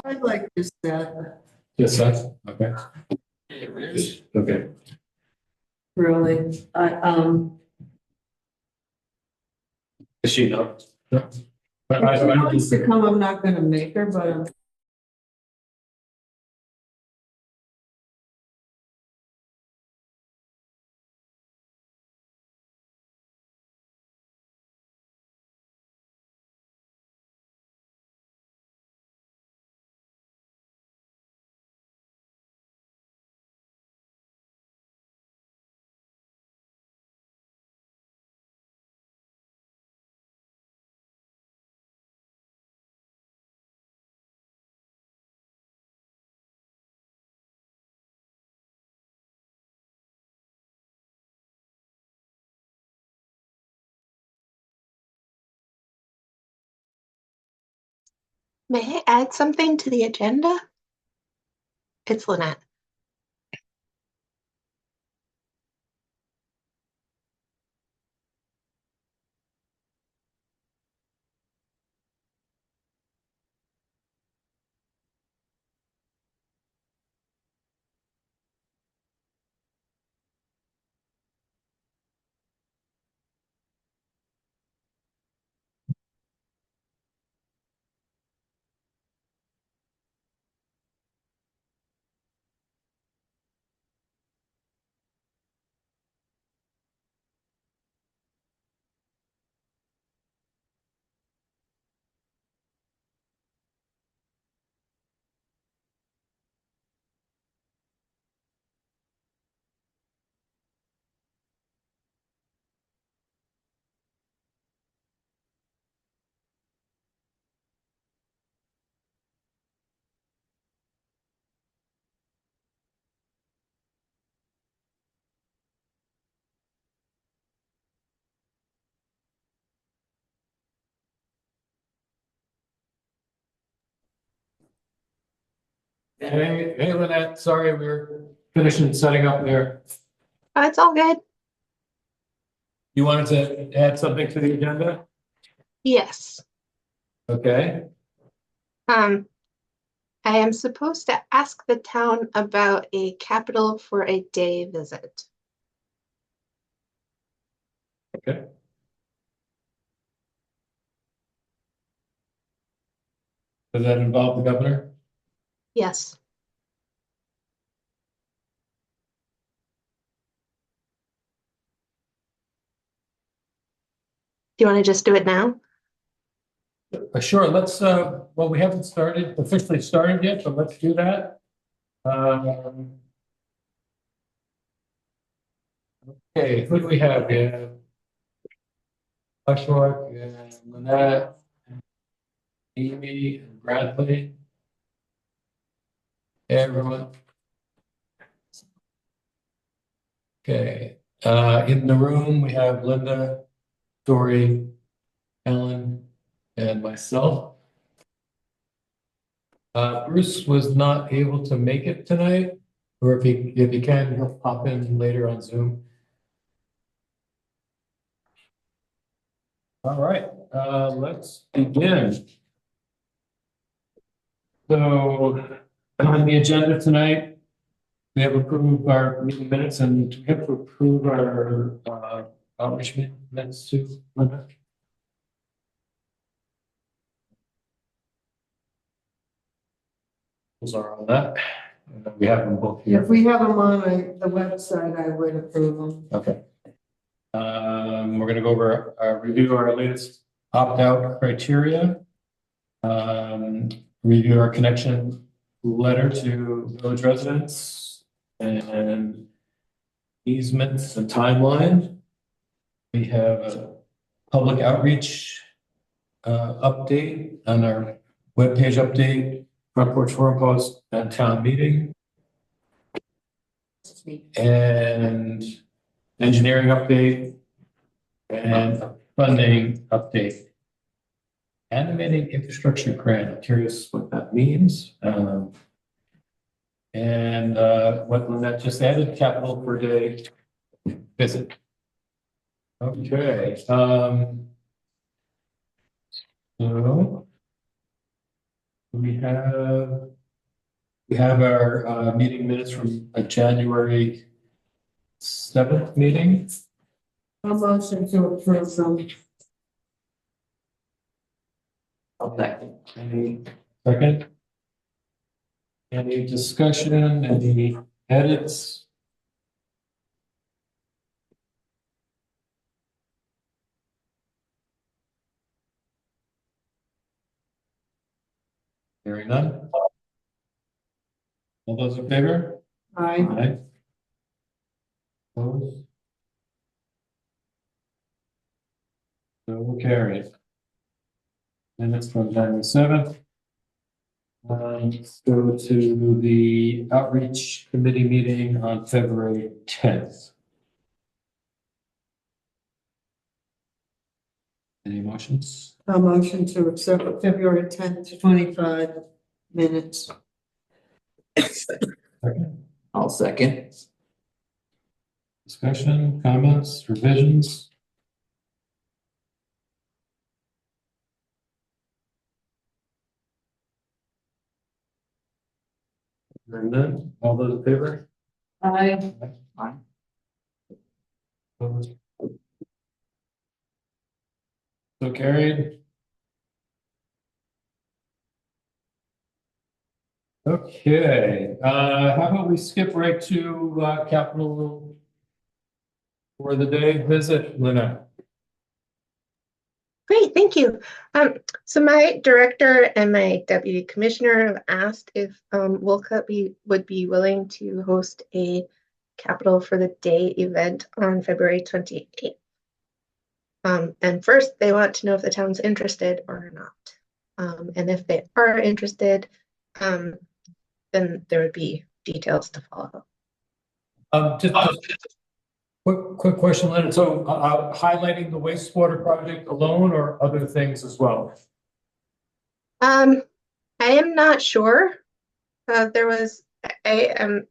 I'd like to set, Just that, okay. Okay. really, Does she know? No. But if she wants to come, I'm not gonna make her, but May I add something to the agenda? It's Lynette. Hey, Lynette, sorry, we were finishing setting up there. Oh, it's all good. You wanted to add something to the agenda? Yes. Okay, I am supposed to ask the town about a capital for a day visit. okay. Does that involve the governor? Yes. Do you want to just do it now? Sure, let's, well, we haven't officially started yet, but let's do that. Okay, who do we have? We have Joshua, and Lynette, and Amy, and Bradley. Hey, everyone. Okay, in the room, we have Linda, Dory, Ellen, and myself. Bruce was not able to make it tonight, or if he can, he'll pop in later on Zoom. All right, let's begin. So on the agenda tonight, we have approved our meeting minutes, and we have to approve our outreach minutes too. Linda? Those are on that. And then we have them both here. if we have them on the website, I would approve them. Okay. We're gonna go over review our latest opt-out criteria. Review our connection letter to village residents and easements and timeline. We have a public outreach update on our webpage update, front porch forum post, and town meeting. And engineering update and funding update. Animating infrastructure grant, I'm curious what that means. And what Lynette just added, capital per day visit. Okay. So have our meeting minutes from a January 7th meeting. A motion to approve them. Any second? Any discussion, any edits? Hearing none. All those in favor? Aye. Opposed? So carried. Minutes from January 7th. Let's go to the outreach committee meeting on February 10th. Any motions? A motion to accept February 10th, 25 minutes. Second. I'll second. Discussion, comments, revisions? Hearing none. All those in favor? Aye. Aye. Opposed? So carried. Okay, how about we skip right to capital for the day visit, Lynette? Great, thank you. So my director and my deputy commissioner have asked if Wolcott would be willing to host a Capital for the Day event on February 28th. And first, they want to know if the town's interested or not. And if they are interested, then there would be details to follow. Just quick question, Leonard. So highlighting the wastewater project alone or other things as well? I am not sure. I am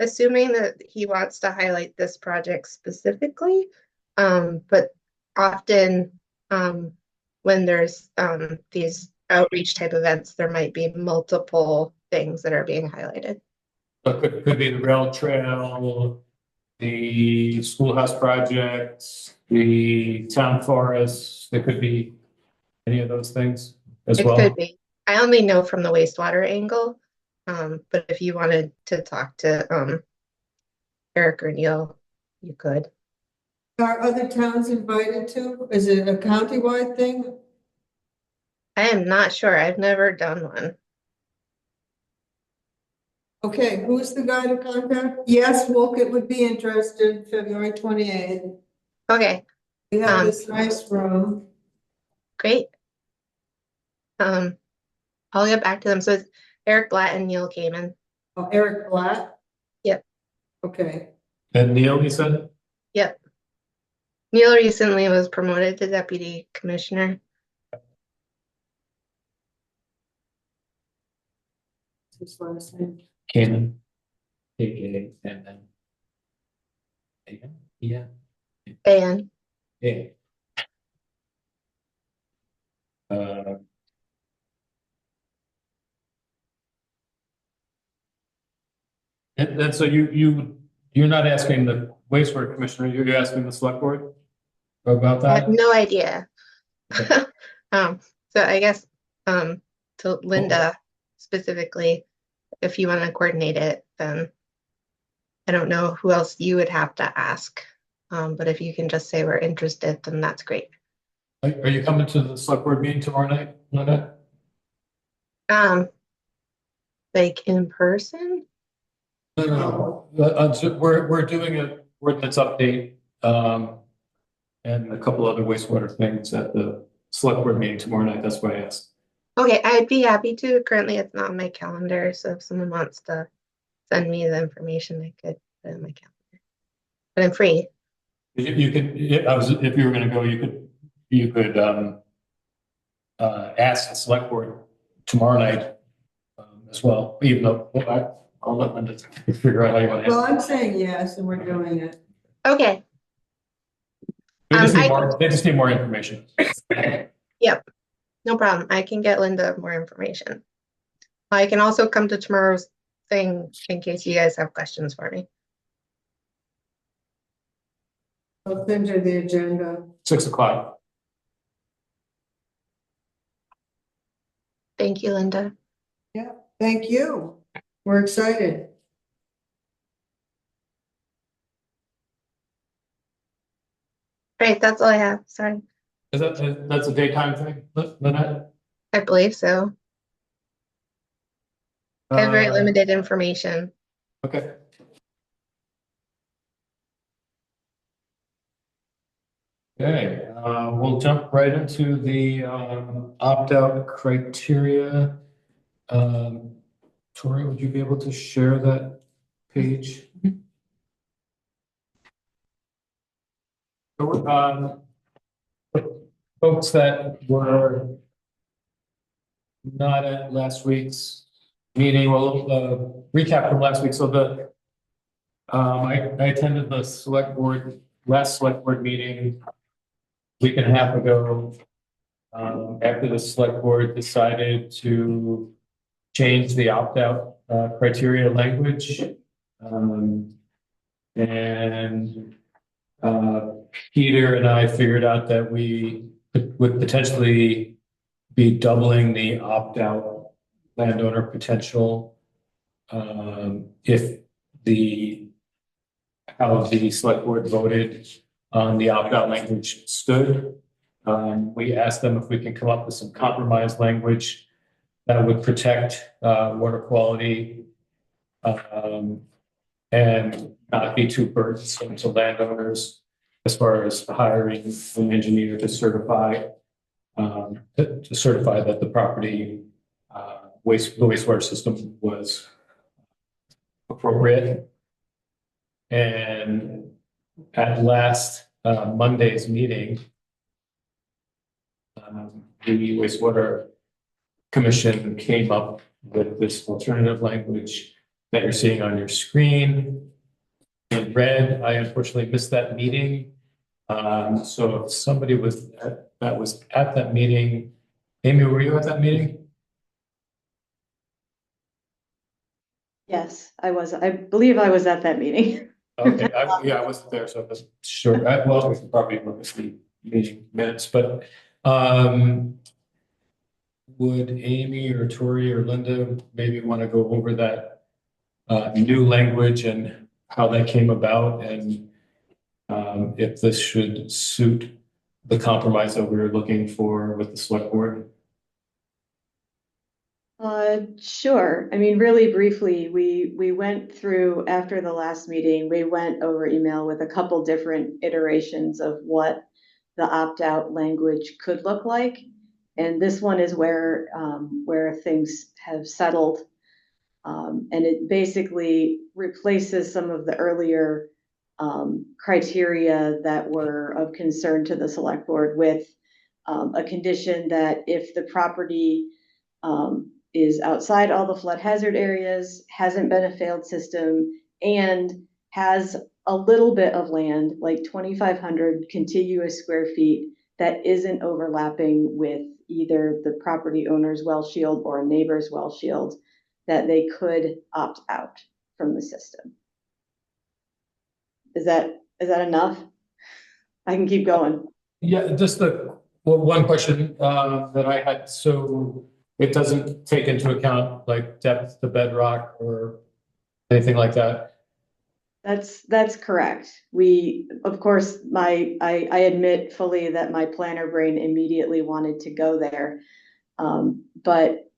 assuming that he wants to highlight this project specifically. But often when there's these outreach type events, there might be multiple things that are being highlighted. So could be the rail trail, the schoolhouse projects, the town forests. There could be any of those things as It well. could be. I only know from the wastewater angle. But if you wanted to talk to Eric or Neil, you could. Are other towns invited to? Is it a countywide thing? I am not sure. I've never done one. Okay, who's the guy to contact? Yes, Wolcott would be interested, February 28th. Okay, We have this nice room. great. I'll get back to them. So it's Eric Blatt and Neil Kamen. Oh, Eric Blatt? Yep. Okay. And Neil, you said? Yep. Neil recently was promoted to deputy commissioner. His last name. Kanan. K-A-N-N. Yeah. And Yeah. Uh, and so you're not asking the wastewater commissioner, you're asking the select board about I have that? no idea. Okay. So I guess to Linda specifically, if you want to coordinate it, then I don't know who else you would have to ask. But if you can just say we're interested, then that's great. Are you coming to the select board meeting tomorrow night, Linda? Like in person? No. So we're doing a ordinance update, and a couple other wastewater things at the select board meeting tomorrow night. That's why I asked. Okay, I'd be happy to. Currently, it's not on my calendar, so if someone wants to send me the information, I could put it on my calendar. But I'm free. You could, if you were gonna go, you could ask the select board tomorrow night, as well, even though I'll let Linda figure out how you want to. Well, I'm saying yes, and we're doing it. Okay. They just need more information. Yep, no problem. I can get Linda more information. I can also come to tomorrow's thing in case you guys have questions for me. I'll send you the agenda. 6 o'clock. Thank you, Linda. Yeah, thank you. We're excited. Great, that's all I have. Sorry. That's a daytime thing, Lynette? I believe so. I have very Uh, limited information. Okay. Okay, we'll jump right into the opt-out criteria. Tori, would you be able to share that page? So, folks that were not at last week's meeting, well, recap from last week. So I attended the last select board meeting a week and a half ago. After the select board decided to change the opt-out criteria language. And Peter and I figured out that we would potentially be doubling the opt-out landowner potential if how the select board voted on the opt-out language stood. We asked them if we can come up with some compromise language that would protect water quality and not be too burdensome to landowners as far as hiring an engineer to certify that the property the wastewater system was appropriate. And at last Monday's meeting, the wastewater commission came up with this alternative language that you're seeing on your screen. In red, I unfortunately missed that meeting. So if somebody that was at that meeting, Amy, were you at that meeting? Yes, I was. I believe I was at that meeting. Okay, I wasn't there, so I wasn't sure. Well, we can probably look at the meeting minutes, but would Amy or Tori or Linda maybe want to go over that new language and how that came about, and if this should suit the compromise that we were looking for with the select board? Sure. I mean, really briefly, we went through after the last meeting, we went over email with a couple different iterations of what the opt-out language could look like. And this one is where things have settled. And it basically replaces some of the earlier criteria that were of concern to the select board with a condition that if the property is outside all the flood hazard areas, hasn't been a failed system, and has a little bit of land, like 2,500 contiguous square feet, that isn't overlapping with either the property owner's well shield or a neighbor's well shield, that they could opt out from the system. Is that enough? I can keep going. Yeah, just one question that I had. So it doesn't take into account like depth to bedrock or anything like that? That's correct. We, of course, I admit fully that my planner brain immediately wanted to go there. But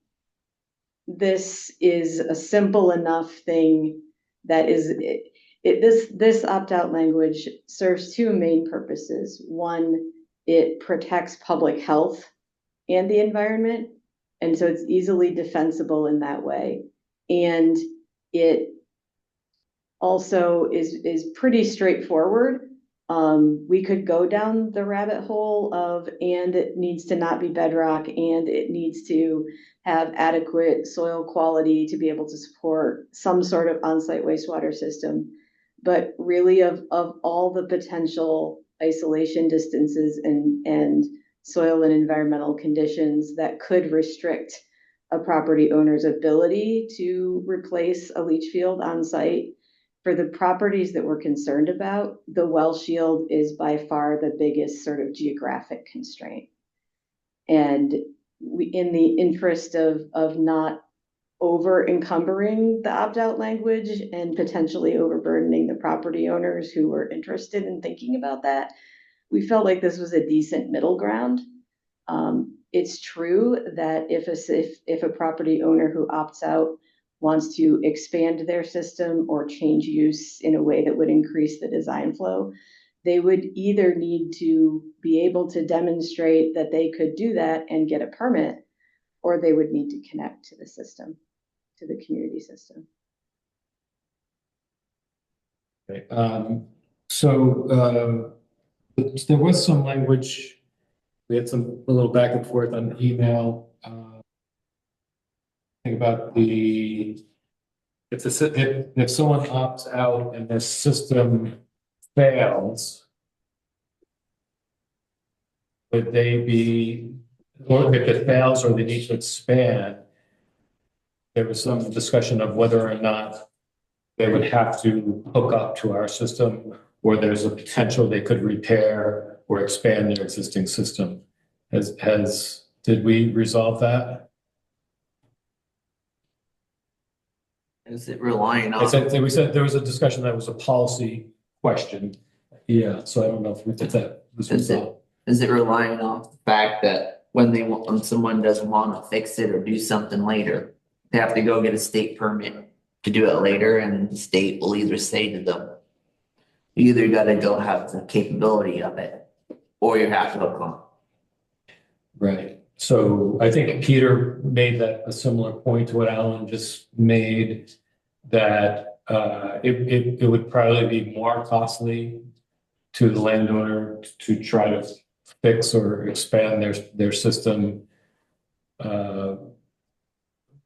this is a simple enough thing that this opt-out language serves two main purposes. One, it protects public health and the environment, and so it's easily defensible in that way. And it also is pretty straightforward. We could go down the rabbit hole of, and it needs to not be bedrock, and it needs to have adequate soil quality to be able to support some sort of on-site wastewater system. But really of all the potential isolation distances and soil and environmental conditions that could restrict a property owner's ability to replace a leach field on site. For the properties that we're concerned about, the well shield is by far the biggest sort of geographic constraint. And we, in the interest of not over encumbering the opt-out language and potentially overburdening the property owners who were interested in thinking about that, we felt like this was a decent middle ground. It's true that if a property owner who opts out wants to expand their system or change use in a way that would increase the design flow, they would either need to be able to demonstrate that they could do that and get a permit, or they would need to connect to the system, to the community system. Okay. There was some language. We had a little back and forth on email. Think about if someone opts out and their system fails, would they be, or if it fails or they need to expand, there was some discussion of whether or not they would have to hook up to our system, or there's a potential they could repair or expand their existing system. Did we resolve that? Is it relying I on, said, we said there was a discussion that was a policy question. Yeah, so I don't know if that was resolved. is it relying on the fact that when someone doesn't want to fix it or do something later, they have to go get a state permit to do it later, and the state will either say to them, you either gotta go have the capability of it, or you have to hook on. Right. So I think Peter made that a similar point to what Alan just made, that it would probably be more costly to the landowner to try to fix or expand their system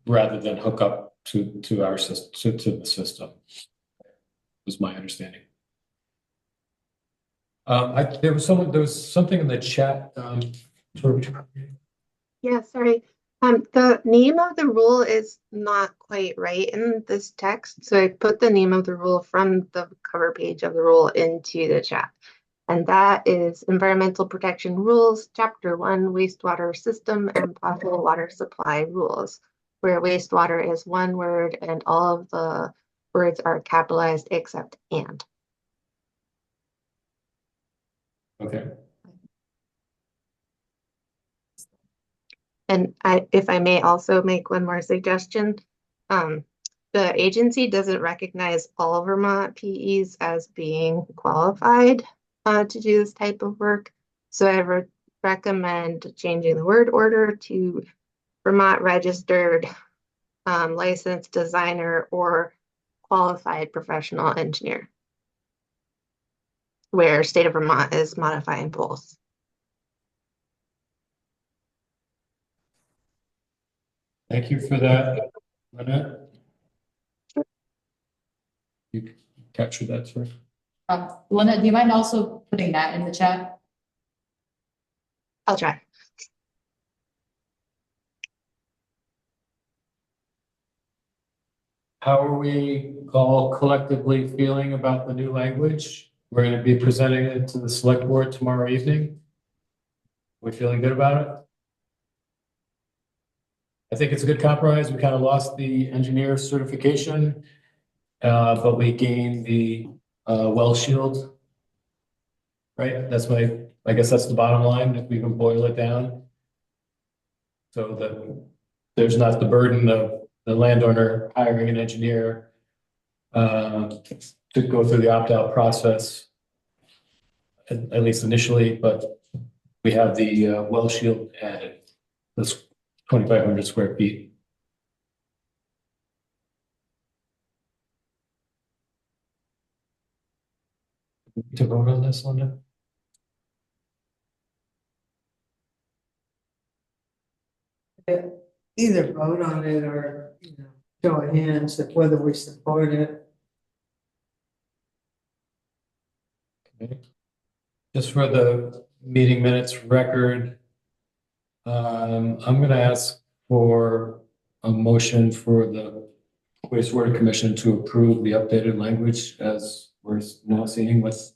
rather than hook up to our system, to the system, was my understanding. There was something in the chat. Yeah, sorry. The name of the rule is not quite right in this text, so I put the name of the rule from the cover page of the rule into the chat. And that is Environmental Protection Rules, Chapter 1, Wastewater System and Potable Water Supply Rules, where wastewater is one word and all of the words are capitalized except and. Okay. And if I may also make one more suggestion, the agency doesn't recognize all Vermont PEs as being qualified to do this type of work. So I recommend changing the word order to Vermont registered licensed designer or qualified professional engineer, where state of Vermont is modifying both. Thank you for that, Lynette. You captured that, sir? Lynette, do you mind also putting that in the chat? I'll try. How are we all collectively feeling about the new language? We're going to be presenting it to the select board tomorrow evening. We feeling good about it? I think it's a good compromise. We kind of lost the engineer certification, but we gained the well shield. Right? I guess that's the bottom line if we can boil it down. So that there's not the burden of the landowner hiring an engineer to go through the opt-out process, at least initially, but we have the well shield added. That's 2,500 square feet. To vote on this, Linda? Either vote on it or, show of hands of whether we support it. Okay. Just for the meeting minutes record, I'm going to ask for a motion for the wastewater commission to approve the updated language as we're now seeing with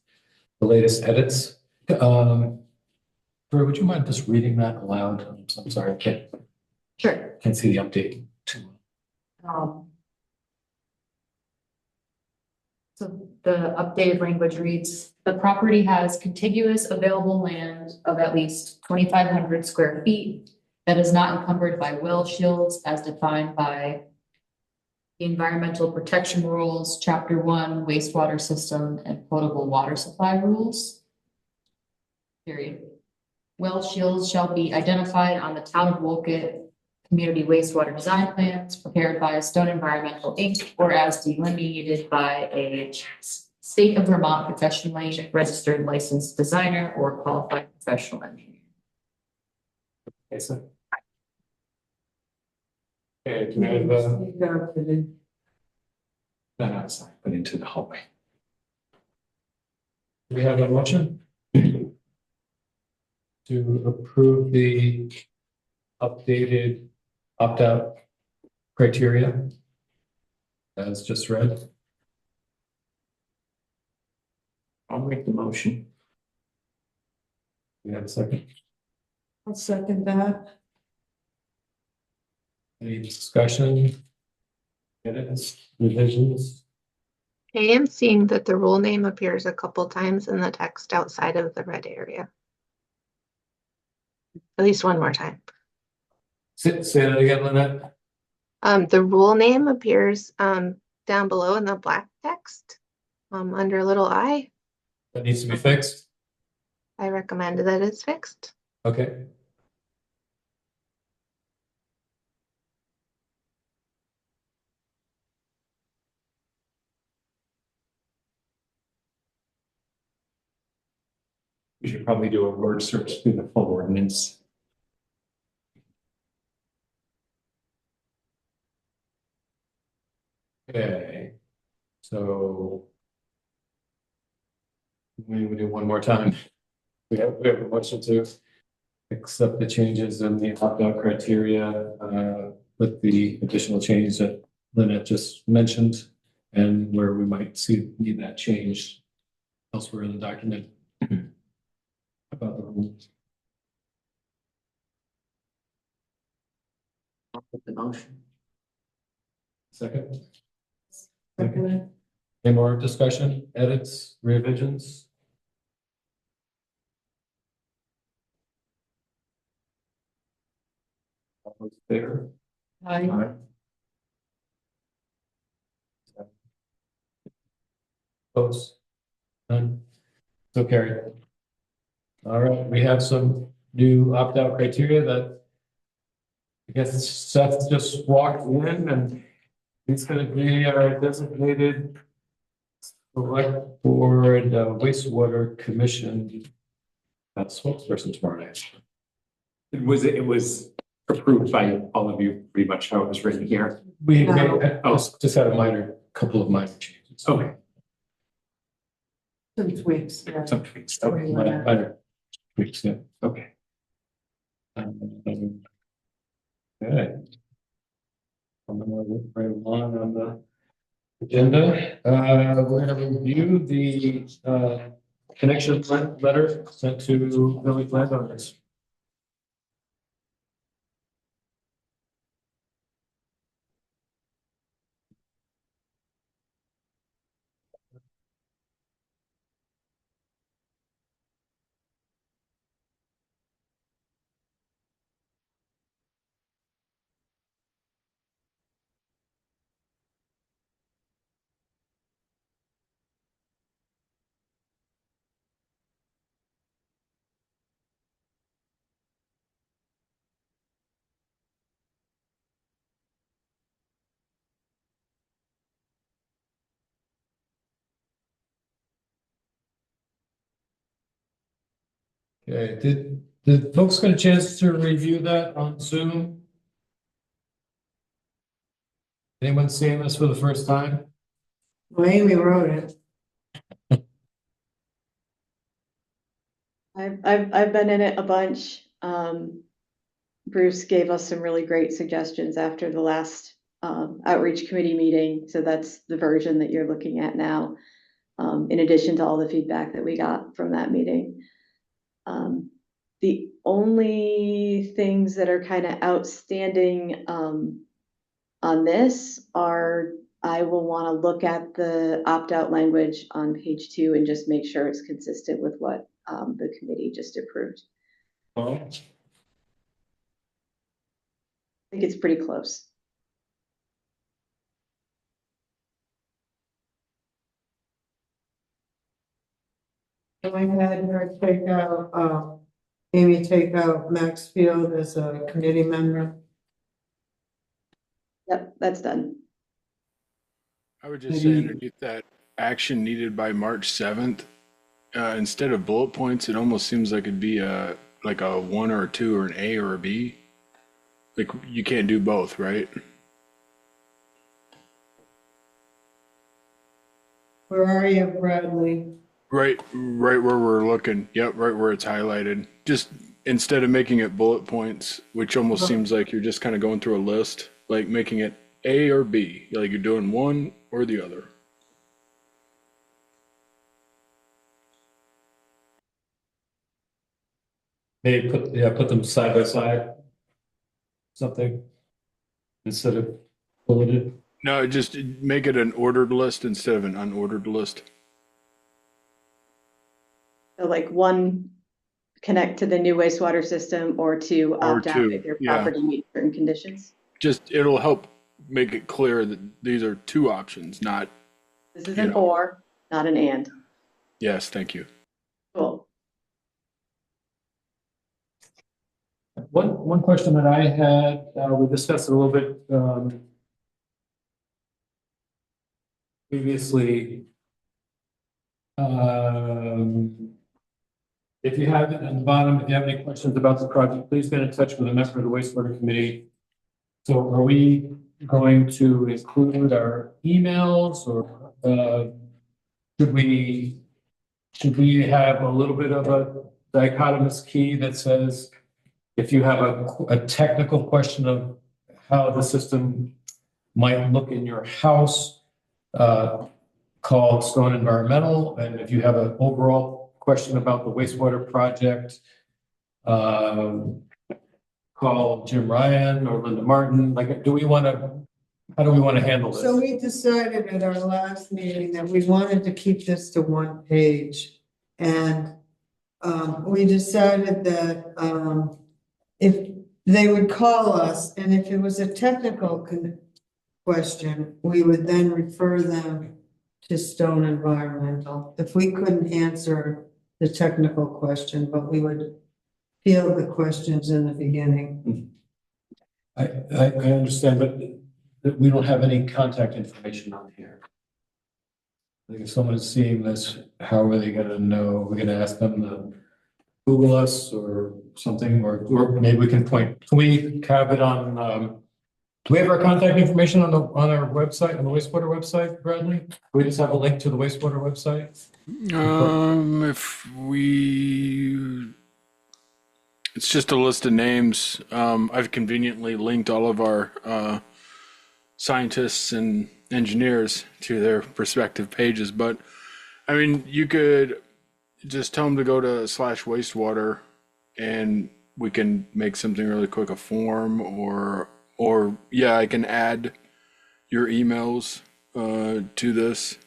the latest edits. Troy, would you mind just reading that aloud? I'm sorry, I Sure. can't see the update. So the updated language reads, the property has contiguous available land of at least 2,500 square feet that is not encumbered by well shields as defined by the environmental protection rules, chapter 1, wastewater system and potable water supply rules. Period. Well shields shall be identified on the town of Wolcott community wastewater design plans prepared by Stone Environmental Inc. or as delineated by a state of Vermont professionally registered licensed designer or qualified professional engineer. Okay, so. Okay, can I have, not outside, but into the hallway. Do we have a motion? To approve the updated opt-out criteria as just read. I'll make the motion. We have a second. I'll second that. Any discussion? Edits, revisions? I am seeing that the rule name appears a couple times in the text outside of the red area. At least one more time. Say that again, Lynette. The rule name appears down below in the black text under a little I. That needs to be fixed. I recommend that it's fixed. Okay. We should probably do a word search through the full ordinance. Okay, so we will do one more time. We have a motion to accept the changes in the opt-out criteria with the additional change that Lynette just mentioned and where we might need that change elsewhere in the document about the rules. I'll put the motion. Second. Any more discussion, edits, revisions? All those in favor? Aye. Opposed? None? So carried. All right, we have some new opt-out criteria that I guess Seth just walked in and he's gonna be our designated select board wastewater commission spokesperson tomorrow night. It was approved by all of you, pretty much how it was written here. We No. just had a couple of minor changes. Okay, Some tweaks, yeah. some tweaks. Okay, Minor tweaks, yeah. okay. Okay. I'm gonna look right along on the agenda. We're gonna review the connection letter sent to village landowners. Okay, did folks get a chance to review that on Zoom? Anyone seeing this for the first time? Well, Amy wrote it. I've been in it a bunch. Bruce gave us some really great suggestions after the last outreach committee meeting. So that's the version that you're looking at now, in addition to all the feedback that we got from that meeting. The only things that are kind of outstanding on this are, I will want to look at the opt-out language on page 2 and just make sure it's consistent with what the committee just approved. Oh, I think it's pretty close. I had her take out, Amy take out Maxfield as a committee member. Yep, that's done. I would just say underneath that action needed by March 7th, instead of bullet points, it almost seems like it'd be like a 1 or a 2 or an A or a B. Like you can't do both, right? Where are you, Bradley? Right where we're looking. Yep, right where it's highlighted. Just instead of making it bullet points, which almost seems like you're just kind of going through a list, like making it A or B, like you're doing one or the other. maybe put them side by side. Something instead of bulleted. No, just make it an ordered list instead of an unordered list. So like 1, connect to the new wastewater system, or 2, opt out 2, if your yeah. property meets certain conditions. Just it'll help make it clear that these are 2 options, not This is an or, not an and. yes, thank you. Cool. One question that I had, we discussed it a little bit previously. If you have it at the bottom, if you have any questions about the project, please get in touch with a member of the wastewater committee. So are we going to include our emails, or should we have a little bit of a dichotomous key that says, if you have a technical question of how the system might look in your house, call Stone Environmental, and if you have an overall question about the wastewater project, call Jim Ryan or Linda Martin. Like, how do we want to handle this? So we decided at our last meeting that we wanted to keep this to 1 page. And we decided that if they would call us, and if it was a technical question, we would then refer them to Stone Environmental. If we couldn't answer the technical question, but we would field the questions in the beginning. I understand, but we don't have any contact information on here. Like, if someone is seeing this, how are they gonna know? We're gonna ask them to Google us or something, or maybe we can point, can we have it on, do we have our contact information on our website, on the wastewater website, Bradley? Do we just have a link to the wastewater website? If we, it's just a list of names. I've conveniently linked all of our scientists and engineers to their respective pages, but I mean, you could just tell them to go to /wastewater, and we can make something really quick, a form, or yeah, I can add your emails to this.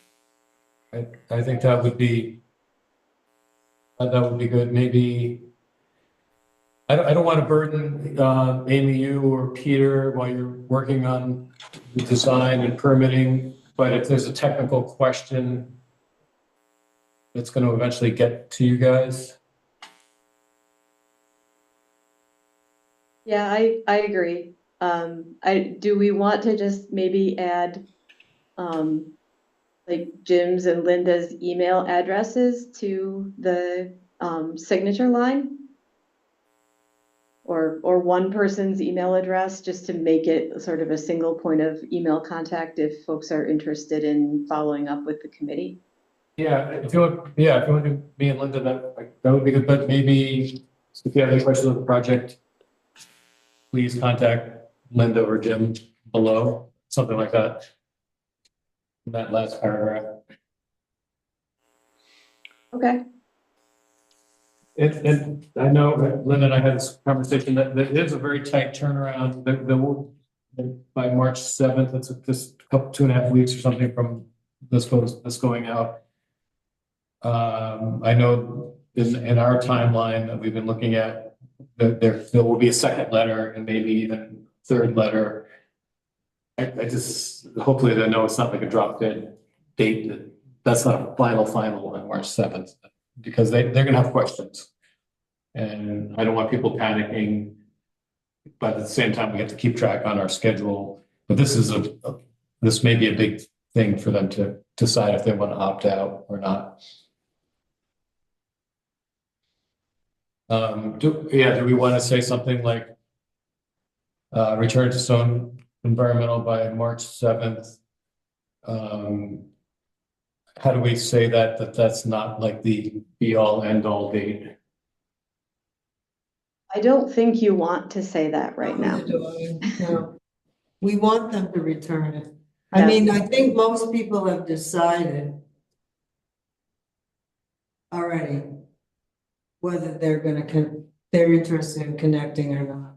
I think that would be good. Maybe I don't want to burden Amy, you or Peter while you're working on the design and permitting, but if there's a technical question that's going to eventually get to you guys. Yeah, I agree. Do we want to just maybe add like Jim's and Linda's email addresses to the signature line? Or one person's email address, just to make it sort of a single point of email contact if folks are interested in following up with the committee? Yeah, if you want to me and Linda, that would be good. But maybe if you have any questions on the project, please contact Linda or Jim below, something like that. In that last paragraph. Okay. And I know that Linda and I had this conversation that it is a very tight turnaround. By March 7th, it's just a couple, 2.5 weeks or something from this going out. I know in our timeline that we've been looking at, that there will be a second letter and maybe even third letter. I just, hopefully they know it's not like a drop dead date, that's not a final on March 7th, because they're gonna have questions. And I don't want people panicking, but at the same time, we have to keep track on our schedule. But this is this may be a big thing for them to decide if they want to opt out or not. Do we want to say something like return to Stone Environmental by March 7th? How do we say that's not like the be all end all date? I don't think you want to say that right now. No. We want them to return it. I Yeah. mean, I think most people have decided already whether they're interested in connecting or not.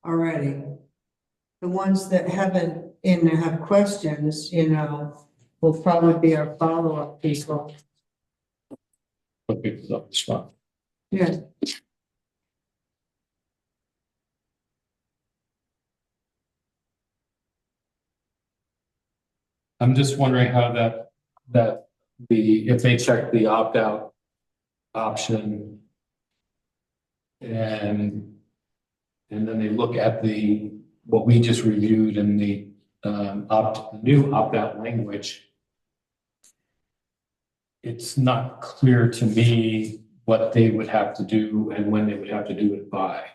Already. The ones that haven't and have questions, will probably be our follow-up people. Put people up the spot. Yeah. I'm just wondering how if they check the opt-out option and then they look at what we just reviewed in the new opt-out language, it's not clear to me what they would have to do and when they would have to do it by,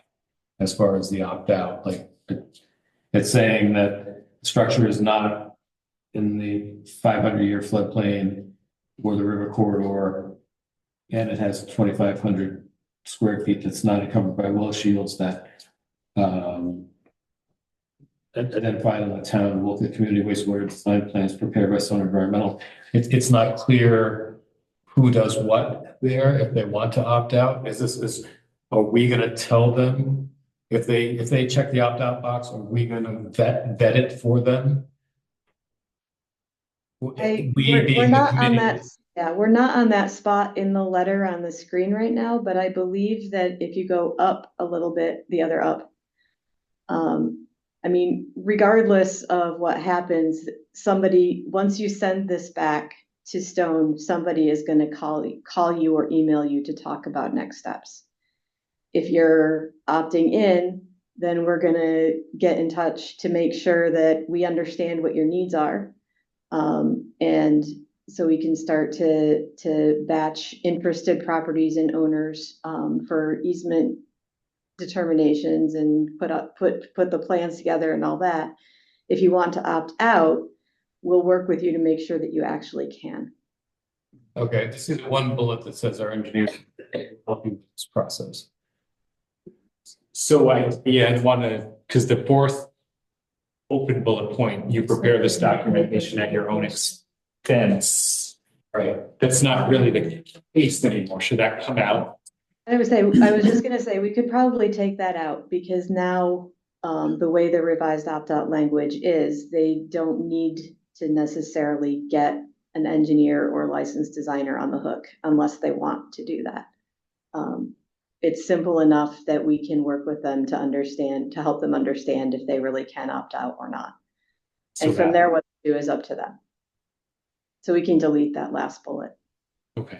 as far as the opt-out. Like, it's saying that the structure is not in the 500-year floodplain or the river corridor, and it has 2,500 square feet that's not encumbered by well shields that identified in the town Wolcott community wastewater design plans prepared by Stone Environmental. It's not clear who does what there, if they want to opt out. Are we going to tell them if they check the opt-out box? Are we going to vet it for them? We're not on that. Yeah, we're not on that spot in the letter on the screen right now, but I believe that if you go up a little bit, the other up, I mean, regardless of what happens, once you send this back to Stone, somebody is going to call you or email you to talk about next steps. If you're opting in, then we're going to get in touch to make sure that we understand what your needs are. And so we can start to batch interested properties and owners for easement determinations and put the plans together and all that. If you want to opt out, we'll work with you to make sure that you actually can. Okay, this is one bullet that says our engineers help you with this process. So I want to, because the fourth open bullet point, you prepare this documentation at your own expense, right? That's not really the case anymore. Should that come out? I was just going to say, we could probably take that out because now the way the revised opt-out language is, they don't need to necessarily get an engineer or licensed designer on the hook unless they want to do that. It's simple enough that we can work with them to help them understand if they really can opt out or not. And from there, what to do is up to them. So we can delete that last bullet. Okay.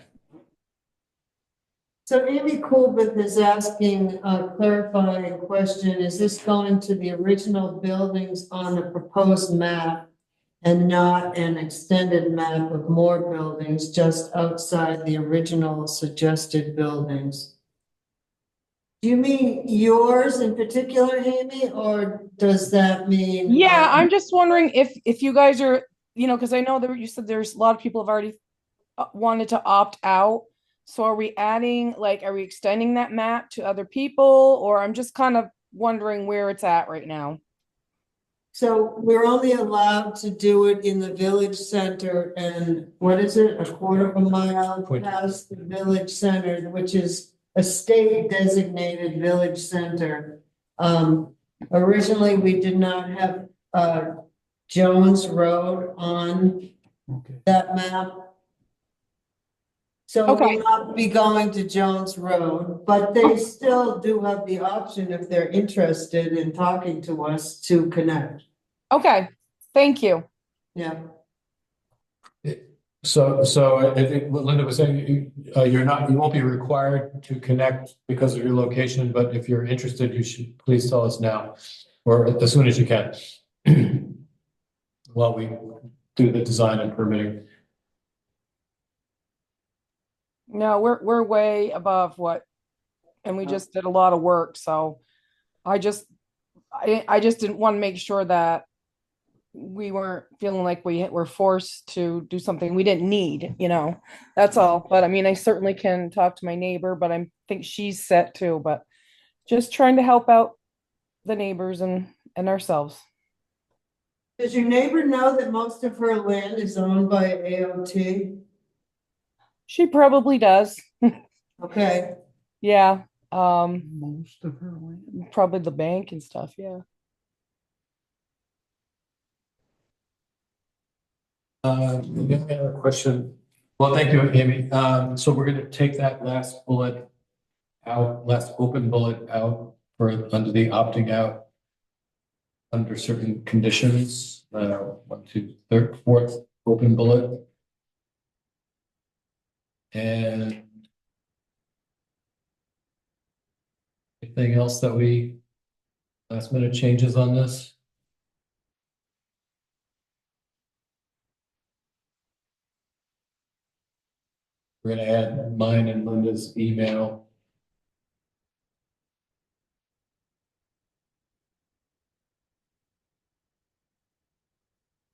So Amy Coolbeth is asking a clarifying question. Is this going to the original buildings on the proposed map and not an extended map of more buildings just outside the original suggested buildings? Do you mean yours in particular, Amy, or does that mean? Yeah, I'm just wondering if you guys are, because I know that you said there's a lot of people have already wanted to opt out. So are we adding, like, are we extending that map to other people, or I'm just kind of wondering where it's at right now? So we're only allowed to do it in the village center and what is it, a quarter of a mile past the village center, which is a state designated village center. Originally, we did not have, Jones Road on that map. So Okay. we'll not be going to Jones Road, but they still do have the option if they're interested in talking to us to connect. Okay, thank you. Yeah. So I think what Linda was saying, you won't be required to connect because of your location, but if you're interested, you should please tell us now or as soon as you can. While we do the design and permitting. No, we're way above what, and we just did a lot of work, so I just didn't want to make sure that we weren't feeling like we were forced to do something we didn't need, that's all. But I mean, I certainly can talk to my neighbor, but I think she's set too, but just trying to help out the neighbors and ourselves. Does your neighbor know that most of her land is owned by AOT? She probably does. Okay. Yeah. Most of her land. Probably the bank and stuff, yeah. Any other question? Well, thank you, Amy. So we're gonna take that last bullet out, last open bullet out for under the opting out under certain conditions, 1, 2, 3rd, 4th open bullet. And anything else that we last minute changes on this? We're gonna add mine and Linda's email.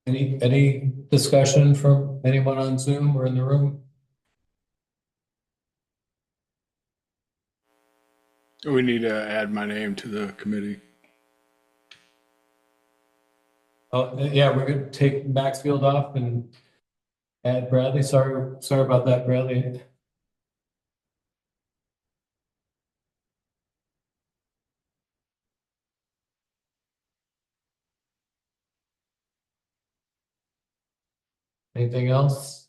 Any discussion from anyone on Zoom or in the room? We need to add my name to the committee. Oh, yeah, we're gonna take Maxfield off and add Bradley. Sorry about that, Bradley. Anything else?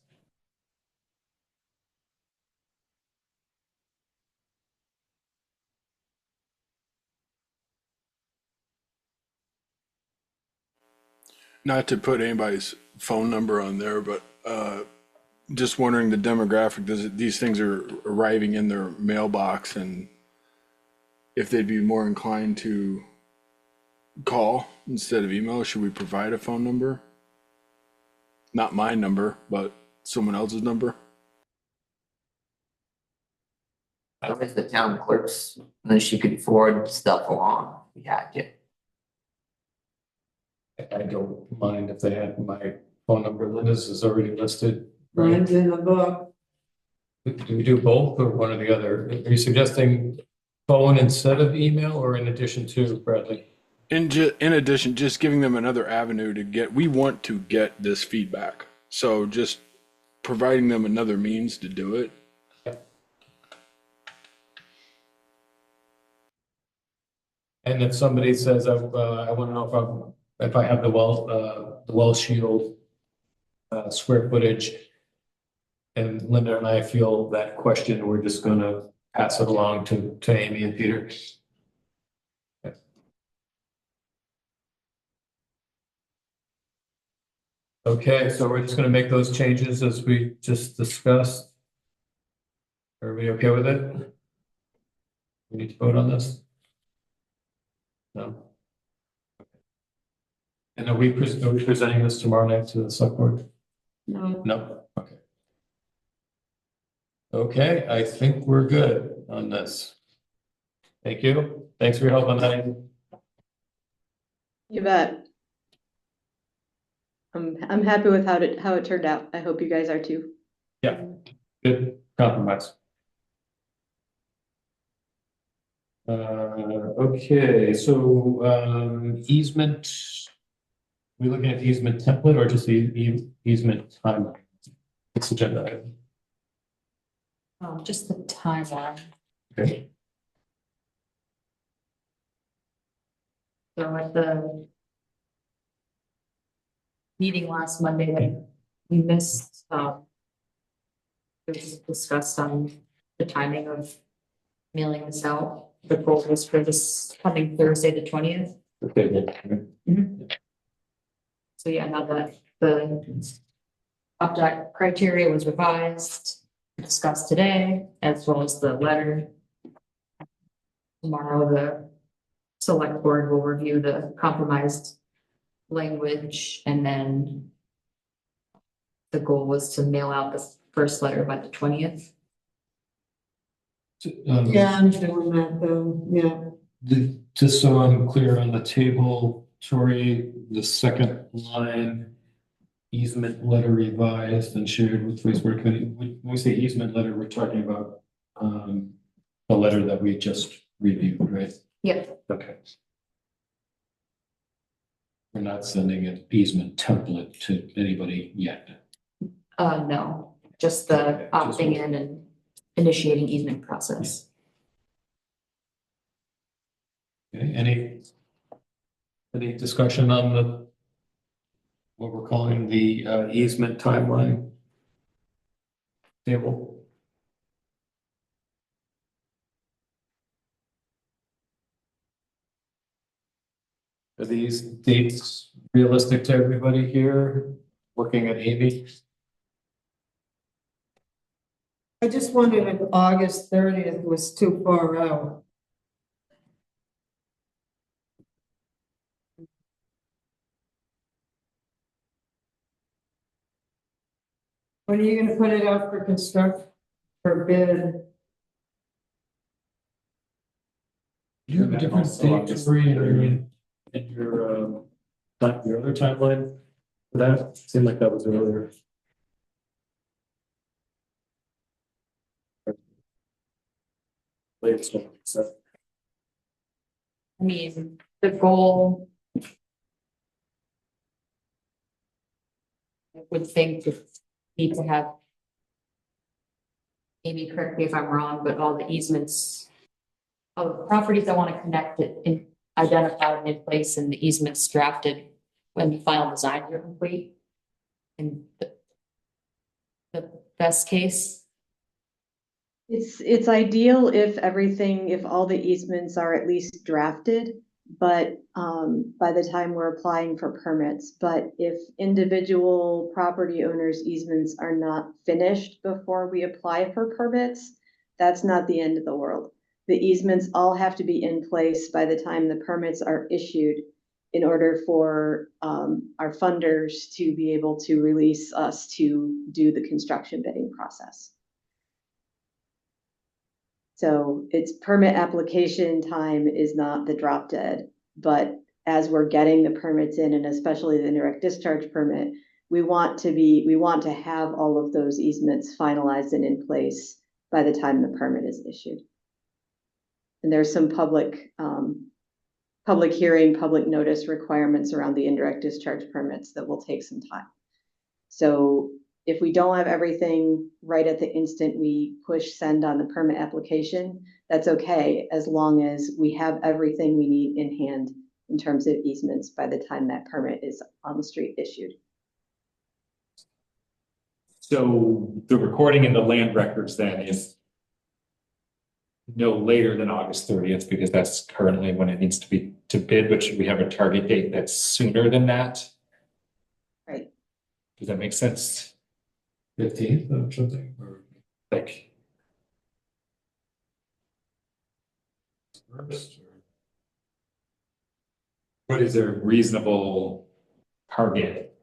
Not to put anybody's phone number on there, but just wondering the demographic, these things are arriving in their mailbox and if they'd be more inclined to call instead of email, should we provide a phone number? Not my number, but someone else's number? I was the town clerk's, and then she could forward stuff along. We had to. I don't mind if they had my phone number. Linda's is already listed. Right? Mine's in the book. Do we do both or one or the other? Are you suggesting phone instead of email or in addition to, Bradley? In addition, just giving them another avenue we want to get this feedback. So just providing them another means to do it. And if somebody says, I want to know if I have the well shield square footage, and Linda and I feel that question, we're just going to pass it along to Amy and Peter. Okay, so we're just going to make those changes as we just discussed. Everybody okay with it? We need to vote on this? No. And are we presenting this tomorrow night to the select board? No. No, okay. Okay, I think we're good on this. Thank you. Thanks for your help on that. You bet. I'm happy with how it turned out. I hope you guys are too. Yeah, good compromise. Okay, so, easement. We looking at the easement template or just the easement timeline? It's agenda item. Just the timeline. Okay. So at the meeting last Monday that we missed, it was discussed on the timing of mailing this out. The goal was for this coming Thursday, the 20th. Okay. So yeah, now that the opt-out criteria was revised, discussed today, as well as the letter. Tomorrow, the select board will review the compromised language, and then the goal was to mail out the first letter by the 20th. Yeah, I'm doing that though, yeah. Just so I'm clear on the table, Tori, the second line, easement letter revised and shared with wastewater committee. When we say easement letter, we're talking about the letter that we just reviewed, right? Yep. Okay. We're not sending an easement template to anybody yet. No, just the Okay, just opting in and initiating easement process. Okay, any discussion on the what we're calling the easement timeline table? Are these dates realistic to everybody here? Looking at Amy? I just wondered if August 30th was too far out. When are you gonna put it out for for bid? Do you have a different date for your your other timeline? For that seemed like that was earlier. Latest one, so. I mean, the goal. I would think to need to have. Maybe correct me if I'm wrong, but all the easements. All the properties that want to connect it in identified in place and the easements drafted when the final designs are complete. And the best case. It's ideal if all the easements are at least drafted, but by the time we're applying for permits. But if individual property owners' easements are not finished before we apply for permits, that's not the end of the world. The easements all have to be in place by the time the permits are issued in order for our funders to be able to release us to do the construction bidding process. So its permit application time is not the drop dead, but as we're getting the permits in, and especially the indirect discharge permit, we want to have all of those easements finalized and in place by the time the permit is issued. And there's some public hearing, public notice requirements around the indirect discharge permits that will take some time. So if we don't have everything right at the instant we push send on the permit application, that's okay, as long as we have everything we need in hand in terms of easements by the time that permit is on the street issued. So the recording in the land records then is no later than August 30th, because that's currently when it needs to be to bid, but should we have a target date that's sooner than that? Right. Does that make sense? 15th or something, or Like, first, or what is a reasonable target?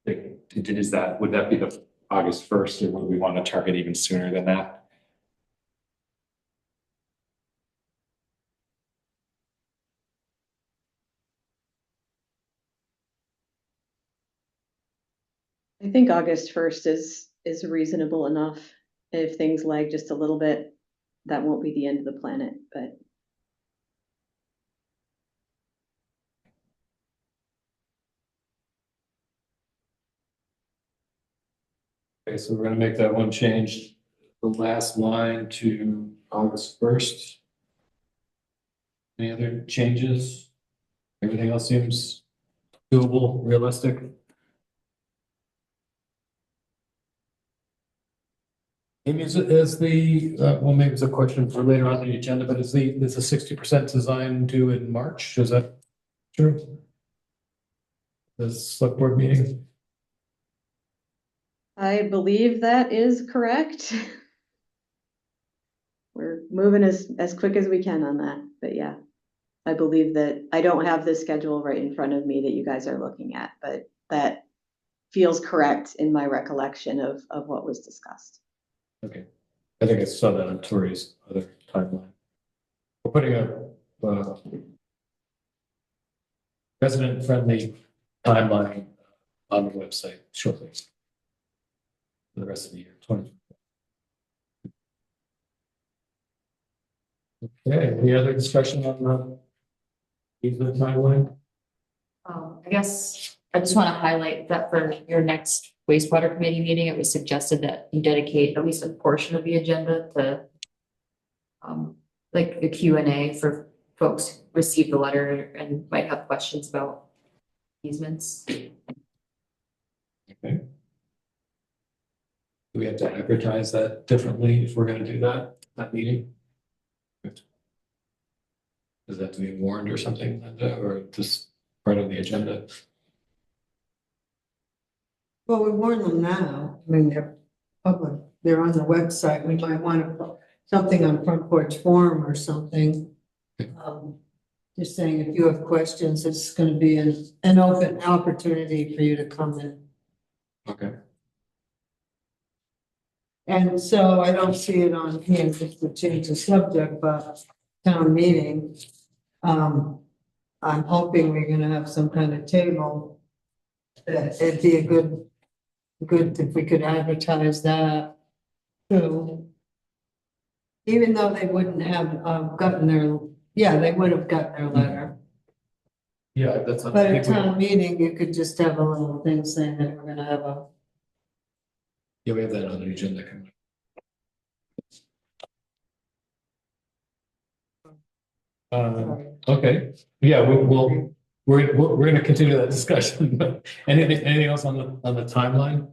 Like, would that be the August 1st, or would we want to target even sooner than that? I think August 1st is reasonable enough. If things lag just a little bit, that won't be the end of the planet, but Okay, so we're gonna make that one change, the last line to August 1st. Any other changes? Everything else seems doable, realistic? Amy, is the, well, maybe it's a question for later on the agenda, but is the 60% design due in March? Is that true? The select board meeting? I believe that is correct. We're moving as quick as we can on that, but yeah. I believe that, I don't have the schedule right in front of me that you guys are looking at, but that feels correct in my recollection of what was discussed. Okay, I think I saw that on Tori's other timeline. We're putting a resident-friendly timeline on the website shortly. For the rest of the year, 20. Okay, any other discussion on the easement timeline? I guess I just want to highlight that for your next wastewater committee meeting, it was suggested that you dedicate at least a portion of the agenda to like the Q&A for folks who received the letter and might have questions about easements. Okay. Do we have to advertise that differently if we're gonna do that meeting? Does that have to be warned or something, Linda, or just part of the agenda? Well, we warn them now. I mean, they're public. They're on the website. We might want to put something on Front Porch Forum or something. Just saying, if you have questions, it's going to be an open opportunity for you to come in. Okay. And so I don't see it on here just to change the subject, but town meeting. I'm hoping we're gonna have some kind of table. It'd be a good if we could advertise that too. Even though they wouldn't have gotten they would have gotten their letter. Yeah, that's. But at town meeting, you could just have a little thing saying that we're gonna have a. Yeah, we have that on the agenda coming up. Okay, yeah, we're gonna continue that discussion, but anything else on the timeline?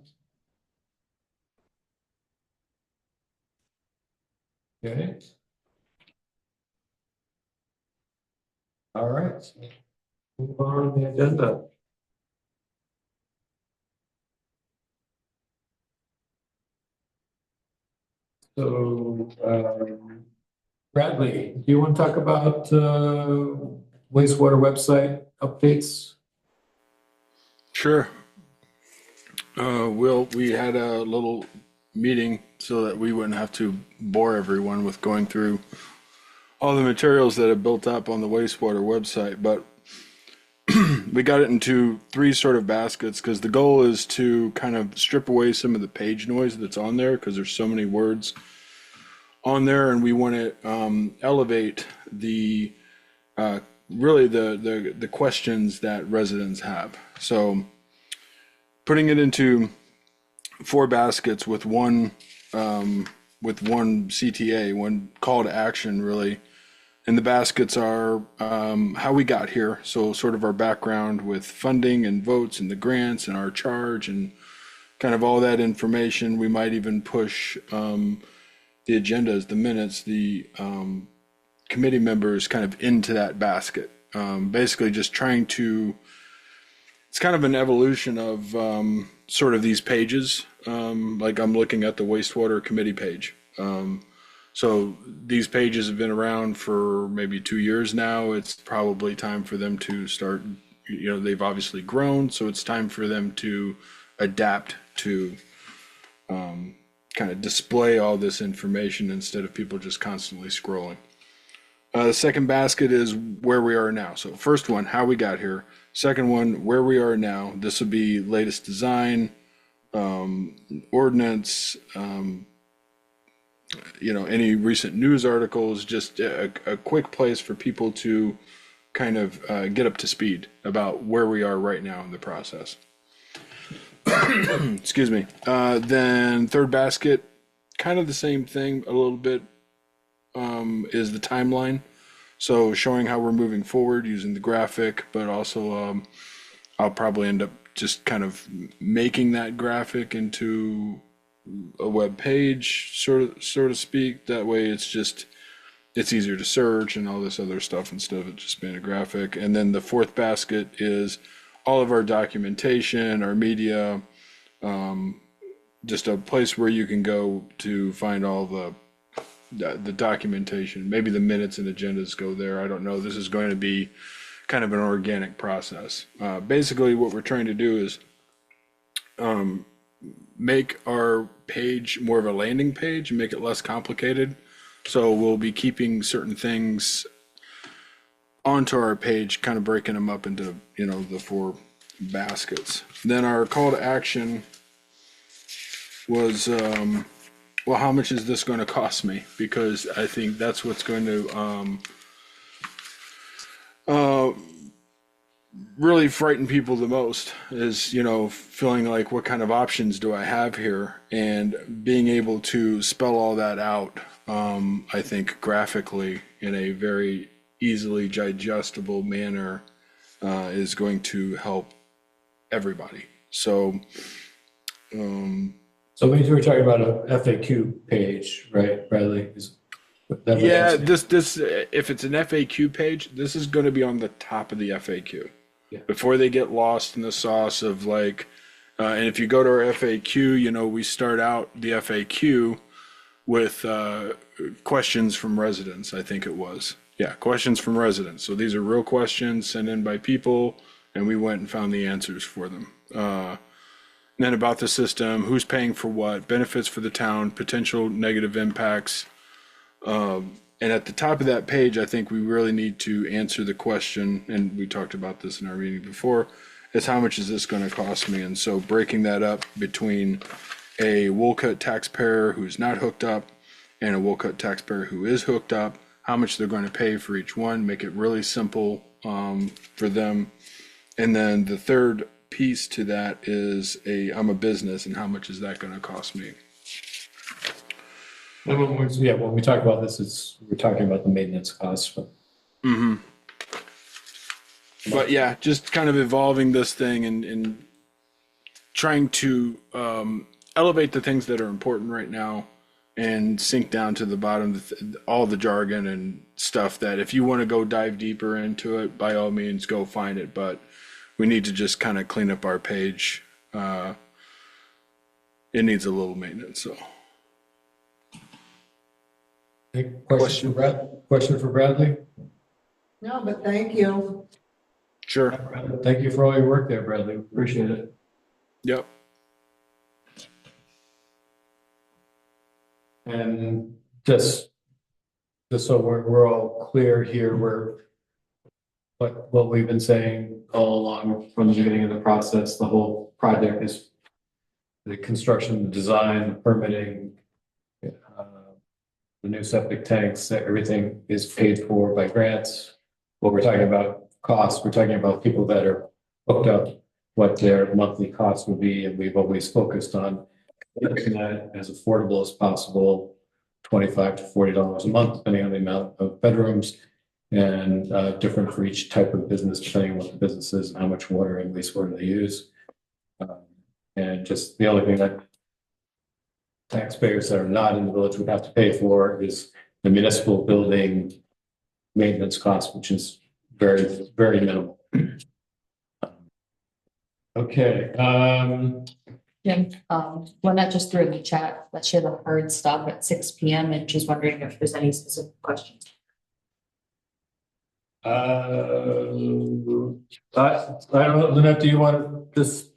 Okay. All right. Move on the agenda. So, Bradley, do you want to talk about wastewater website updates? Sure. We had a little meeting so that we wouldn't have to bore everyone with going through all the materials that have built up on the wastewater website, but we got it into three sort of baskets because the goal is to kind of strip away some of the page noise that's on there because there's so many words on there, and we want to elevate the really the questions that residents have. So putting it into four baskets with one CTA, one call to action really. And the baskets are how we got here. So sort of our background with funding and votes and the grants and our charge and kind of all that information. We might even push the agendas, the minutes, the committee members kind of into that basket. Basically just trying to, it's kind of an evolution of sort of these pages. Like I'm looking at the wastewater committee page. So these pages have been around for maybe 2 years now. It's probably time for them to start, they've obviously grown, so it's time for them to adapt to kind of display all this information instead of people just constantly scrolling. The second basket is where we are now. So first one, how we got here. Second one, where we are now. This would be latest design, ordinance, any recent news articles, just a quick place for people to kind of get up to speed about where we are right now in the process. Excuse me. Then third basket, kind of the same thing a little bit, is the timeline. So showing how we're moving forward using the graphic, but also I'll probably end up just kind of making that graphic into a web page, so to speak. That way it's easier to search and all this other stuff instead of it just being a graphic. And then the fourth basket is all of our documentation, our media, just a place where you can go to find all the documentation. Maybe the minutes and agendas go there. I don't know. This is going to be kind of an organic process. Basically, what we're trying to do is make our page more of a landing page and make it less complicated. So we'll be keeping certain things onto our page, kind of breaking them up into, the 4 baskets. Then our call to action was, well, how much is this going to cost me? Because I think that's what's going to really frighten people the most is, feeling like what kind of options do I have here, and being able to spell all that out, I think graphically in a very easily digestible manner is going to help everybody. So, So we were talking about a FAQ page, right, Bradley? yeah, this if it's an FAQ page, this is going to be on the top of the FAQ. Yeah. Before they get lost in the sauce of like, and if you go to our FAQ, we start out the FAQ with questions from residents, I think it was. Yeah, questions from residents. So these are real questions sent in by people, and we went and found the answers for them. And then about the system, who's paying for what, benefits for the town, potential negative impacts. And at the top of that page, I think we really need to answer the question, and we talked about this in our meeting before, is how much is this going to cost me? And so breaking that up between a Wolcott taxpayer who's not hooked up and a Wolcott taxpayer who is hooked up, how much they're going to pay for each one, make it really simple for them. And then the third piece to that is I'm a business, and how much is that going to cost me? And when we talk about this, we're talking about the maintenance costs. But But yeah, just kind of evolving this thing and trying to elevate the things that are important right now and sink down to the bottom, all the jargon and stuff that if you want to go dive deeper into it, by all means, go find it. But we need to just kind of clean up our page. It needs a little maintenance, so. Question for Bradley? No, but thank you. Sure. Thank you for all your work there, Bradley. Appreciate it. Yep. And just so we're all clear here, what we've been saying all along from the beginning of the process, the whole project is the construction, the design, the permitting, the new septic tanks, everything is paid for by grants. What we're talking about costs, we're talking about people that are hooked up, what their monthly costs would be, and we've always focused on making that as affordable as possible, $25 to $40 a month, depending on the amount of bedrooms, and different for each type of business, depending on what the business is and how much water and wastewater they use. And just the only thing that taxpayers that are not in the village would have to pay for is the municipal building maintenance cost, which is very, very minimal. Okay. Jim, Lynette just threw in the chat that she had a hard stop at 6 p.m. and she's wondering if there's any specific questions. I don't know, Lynette, do you want this?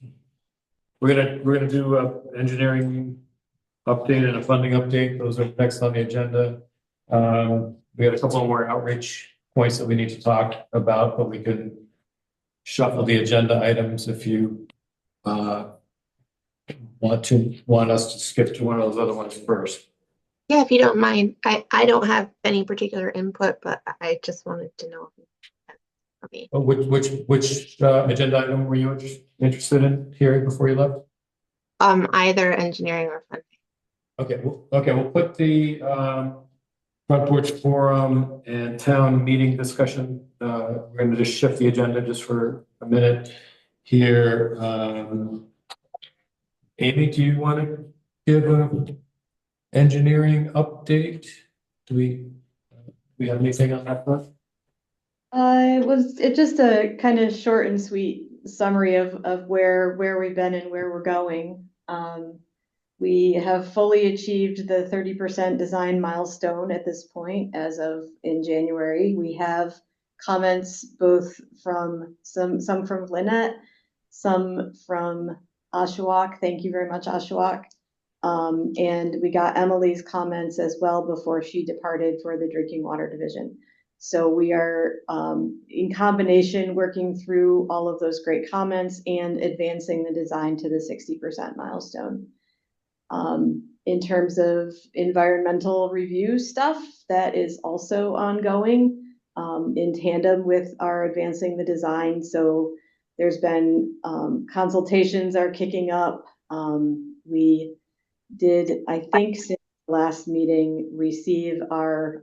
We're gonna do a engineering update and a funding update. Those are next on the agenda. We have a couple more outreach points that we need to talk about, but we can shuffle the agenda items if you want us to skip to one of those other ones first. Yeah, if you don't mind, I don't have any particular input, but I just wanted to know for me. Which agenda item were you interested in hearing before you left? either engineering or funding. Okay, we'll put the front porch forum and town meeting discussion. We're gonna just shift the agenda just for a minute here. Amy, do you want to give a engineering update? Do we have anything on that front? It's just a kind of short and sweet summary of where we've been and where we're going. We have fully achieved the 30% design milestone at this point as of in January. We have comments both from some from Lynette, some from Oshawa. Thank you very much, Oshawa. And we got Emily's comments as well before she departed for the drinking water division. So we are in combination working through all of those great comments and advancing the design to the 60% milestone. In terms of environmental review stuff, that is also ongoing in tandem with our advancing the design. So there's been consultations are kicking up. We did, I think, since the last meeting, receive our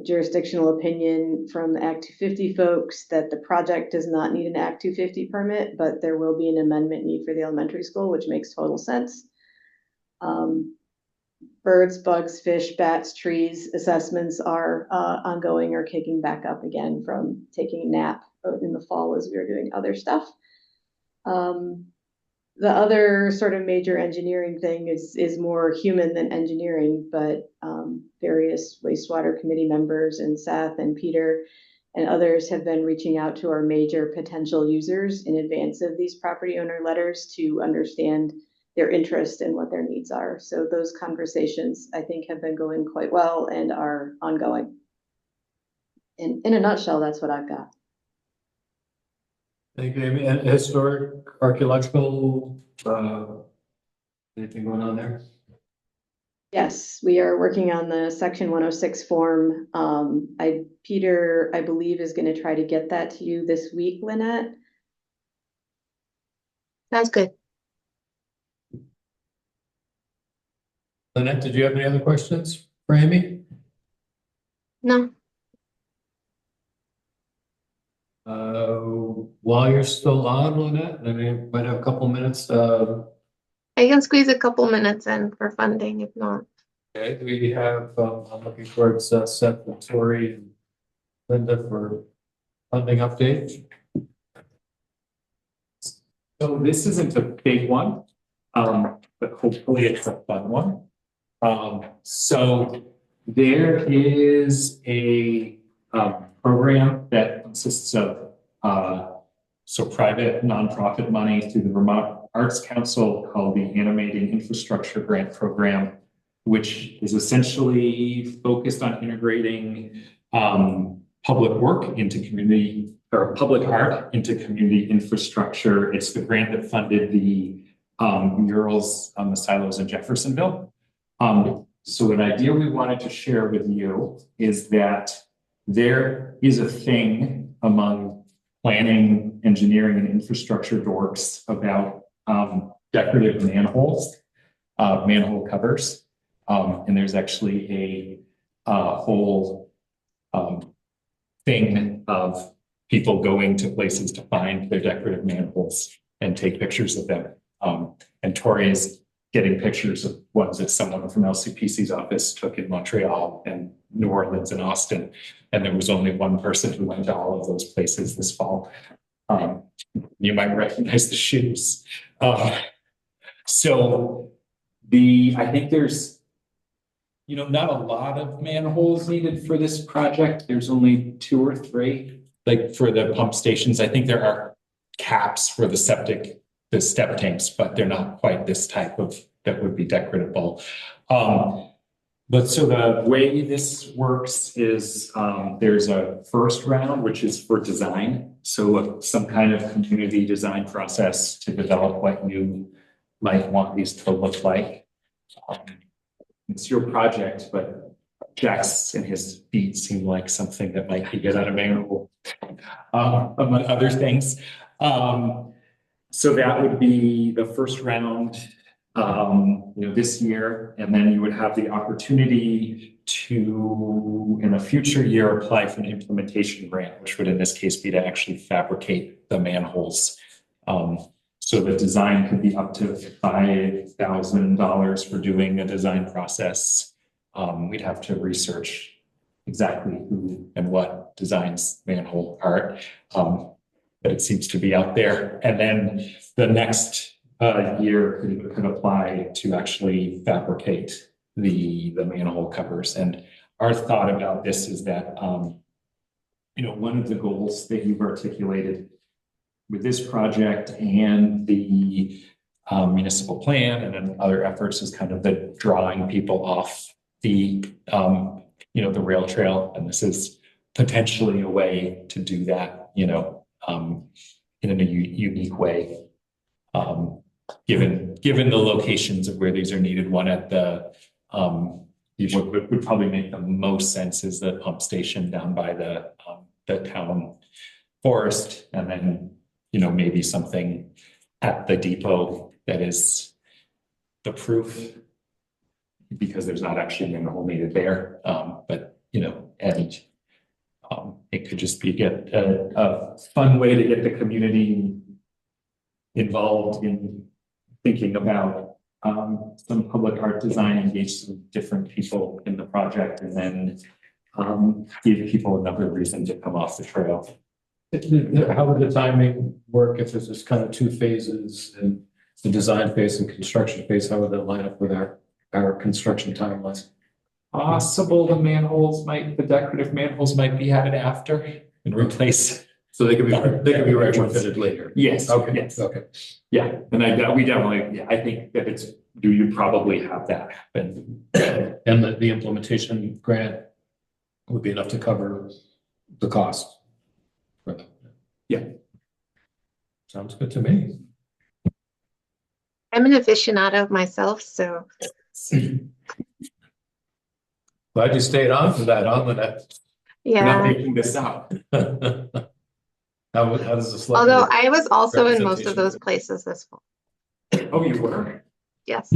jurisdictional opinion from the Act 250 folks that the project does not need an Act 250 permit, but there will be an amendment need for the elementary school, which makes total sense. Birds, bugs, fish, bats, trees assessments are ongoing or kicking back up again from taking a nap in the fall as we were doing other stuff. The other sort of major engineering thing is more human than engineering, but various wastewater committee members and Seth and Peter and others have been reaching out to our major potential users in advance of these property owner letters to understand their interest and what their needs are. So those conversations, I think, have been going quite well and are ongoing. In a nutshell, that's what I've got. Thank you, Amy. And historic, archaeological, anything going on there? Yes, we are working on the Section 106 form. Peter, I believe, is going to try to get that to you this week, Lynette. Sounds good. Lynette, did you have any other questions for Amy? No. While you're still on, Lynette, I mean, might have a couple minutes. I can squeeze a couple minutes in for funding if not. Okay, we have, I'm looking towards Seth, Victoria, and Linda for funding update. So this isn't a big one, but hopefully it's a fun one. So there is a program that consists of private nonprofit money through the Vermont Arts Council called the Animating Infrastructure Grant Program, which is essentially focused on integrating public work into community or public art into community infrastructure. It's the grant that funded the murals on the silos in Jeffersonville. So an idea we wanted to share with you is that there is a thing among planning, engineering, and infrastructure dorks about decorative manholes, manhole covers. And there's actually a whole thing of people going to places to find their decorative manholes and take pictures of them. And Tori is getting pictures of ones that someone from LCPC's office took in Montreal and New Orleans and Austin. And there was only one person who went to all of those places this fall. You might recognize the shoes. So I think there's, not a lot of manholes needed for this project. There's only 2 or 3, like for the pump stations. I think there are caps for the step tanks, but they're not quite this type of, that would be decoratable. But so the way this works is there's a first round, which is for design. So some kind of community design process to develop what you might want these to look like. It's your project, but Jack's and his feet seem like something that might be good on a manhole, among other things. So that would be the first round, this year, and then you would have the opportunity to, in a future year, apply for an implementation grant, which would in this case be to actually fabricate the manholes. So the design could be up to $5,000 for doing a design process. We'd have to research exactly who and what designs manhole art. But it seems to be out there. And then the next year could apply to actually fabricate the manhole covers. And our thought about this is that, one of the goals that you've articulated with this project and the municipal plan and then other efforts is kind of the drawing people off the, the rail trail. And this is potentially a way to do that, in a unique way. Given the locations of where these are needed, one at the, what would probably make the most sense is the pump station down by the town forest, and then, maybe something at the depot that is the proof, because there's not actually a manhole needed there. But, and it could just be a fun way to get the community involved in thinking about some public art design, engage some different people in the project, and then give people another reason to come off the trail. How would the timing work if there's this kind of two phases, and the design phase and construction phase? How would that line up with our construction timelines? Possible the decorative manholes might be added after and replace. So they could be retrofitted later. Yes. Okay. Yes. Okay. Yeah, and we definitely, I think that you probably have that happen. And the implementation grant would be enough to cover the cost. Yeah. Sounds good to me. I'm an aficionado myself, so Glad you stayed on for that, Lynette. We're not yeah. making this up. How does the select Although board- I was also in most of representation those work? places this fall. Oh, you were? Yes.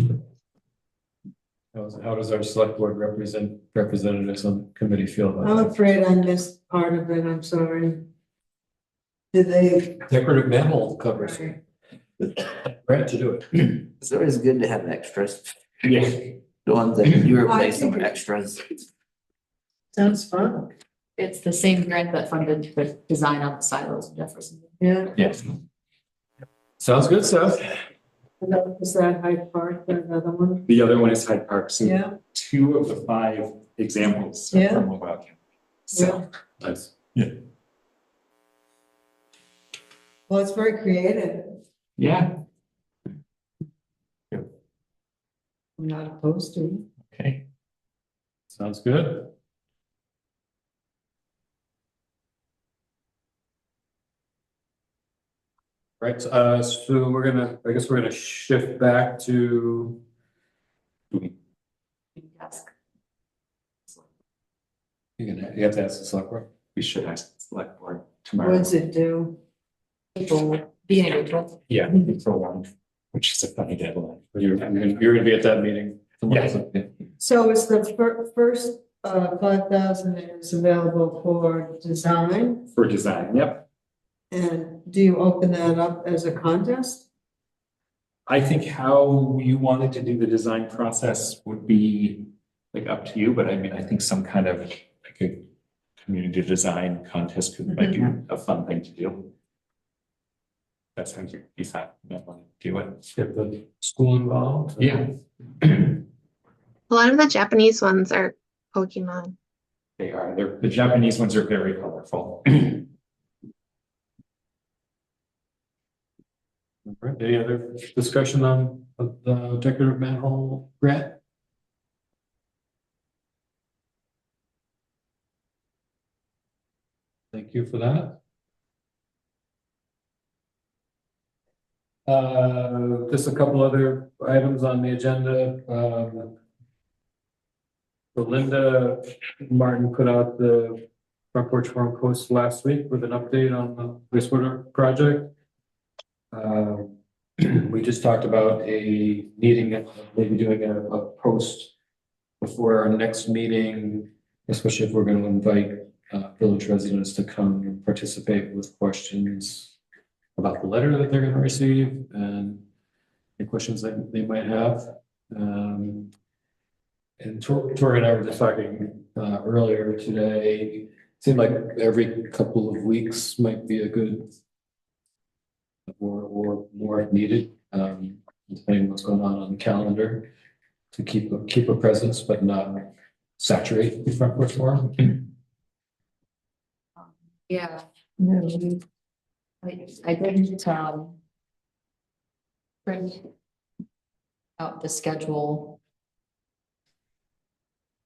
How does our select board representatives on committee feel I'm about that? afraid I missed part of it, I'm sorry. Did they? Decorative manhole covers, grant to do it. It's always good to have extras. Yeah. The ones that you replace think them it- extras. Sounds fun, It's the same grant that funded the design of the silos in Jefferson. yeah. Yes. Sounds good, Seth. Is that Hyde Park, the other one? The other one is Hyde Park. So Yeah. 2 of the 5 examples are Yeah. from Wolcott. So Nice. Well, it's very creative, yeah. I'm not opposed to it. Okay. Sounds good. Right, so I guess we're gonna shift back to. Ask. You have to ask the select board. We should ask the select board tomorrow. What's it do? People being able Yeah, April 1, which is a funny deadline. You're gonna be at that meeting. tomorrow. Yeah. So is the first, 5,000 is available for design, For design, yep. and do you open that up as a contest? I think how you wanted to do the design process would be like up to you, but I mean, I think some kind of like a community design contest might be a fun thing to do. That's how you decide you might want to do it. Get the school involved. Yeah, A lot of the Japanese ones are Pokemon. they are. The Japanese ones are very colorful. All right, any other discussion on the decorative manhole grant? Thank you for that. Just a couple other items on the agenda. Belinda Martin put out the Front Porch Forum post last week with an update on the wastewater project. We just talked about a meeting, maybe doing a post before our next meeting, especially if we're going to invite village residents to come and participate with questions about the letter that they're going to receive and the questions that they might have. And Tori and I were just talking earlier today. It seemed like every couple of weeks might be a good or more if needed, depending on what's going on the calendar, to keep a presence but not saturate the front porch forum. Yeah, No, I didn't, print out the schedule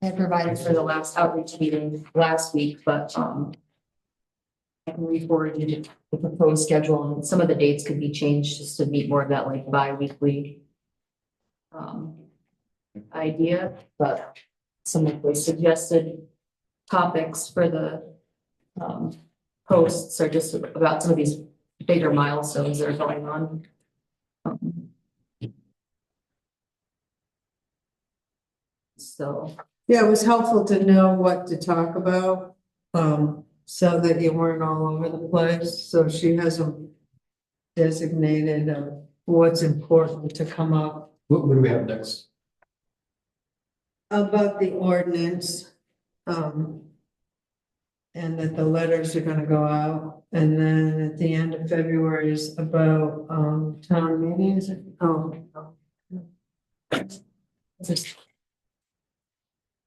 I provided for the last outreach meeting last week, but, I can re-forward you the proposed schedule, and some of the dates could be changed just to meet more of that like bi-weekly idea, but some of the suggested topics for the posts are just about some of these bigger milestones that are going on. So, yeah, it was helpful to know what to talk about, so that you weren't all over the place. So she has them designated of what's important to come up. What do we have next? About the ordinance, and that the letters are gonna go out, and then at the end of February is about, town meetings. just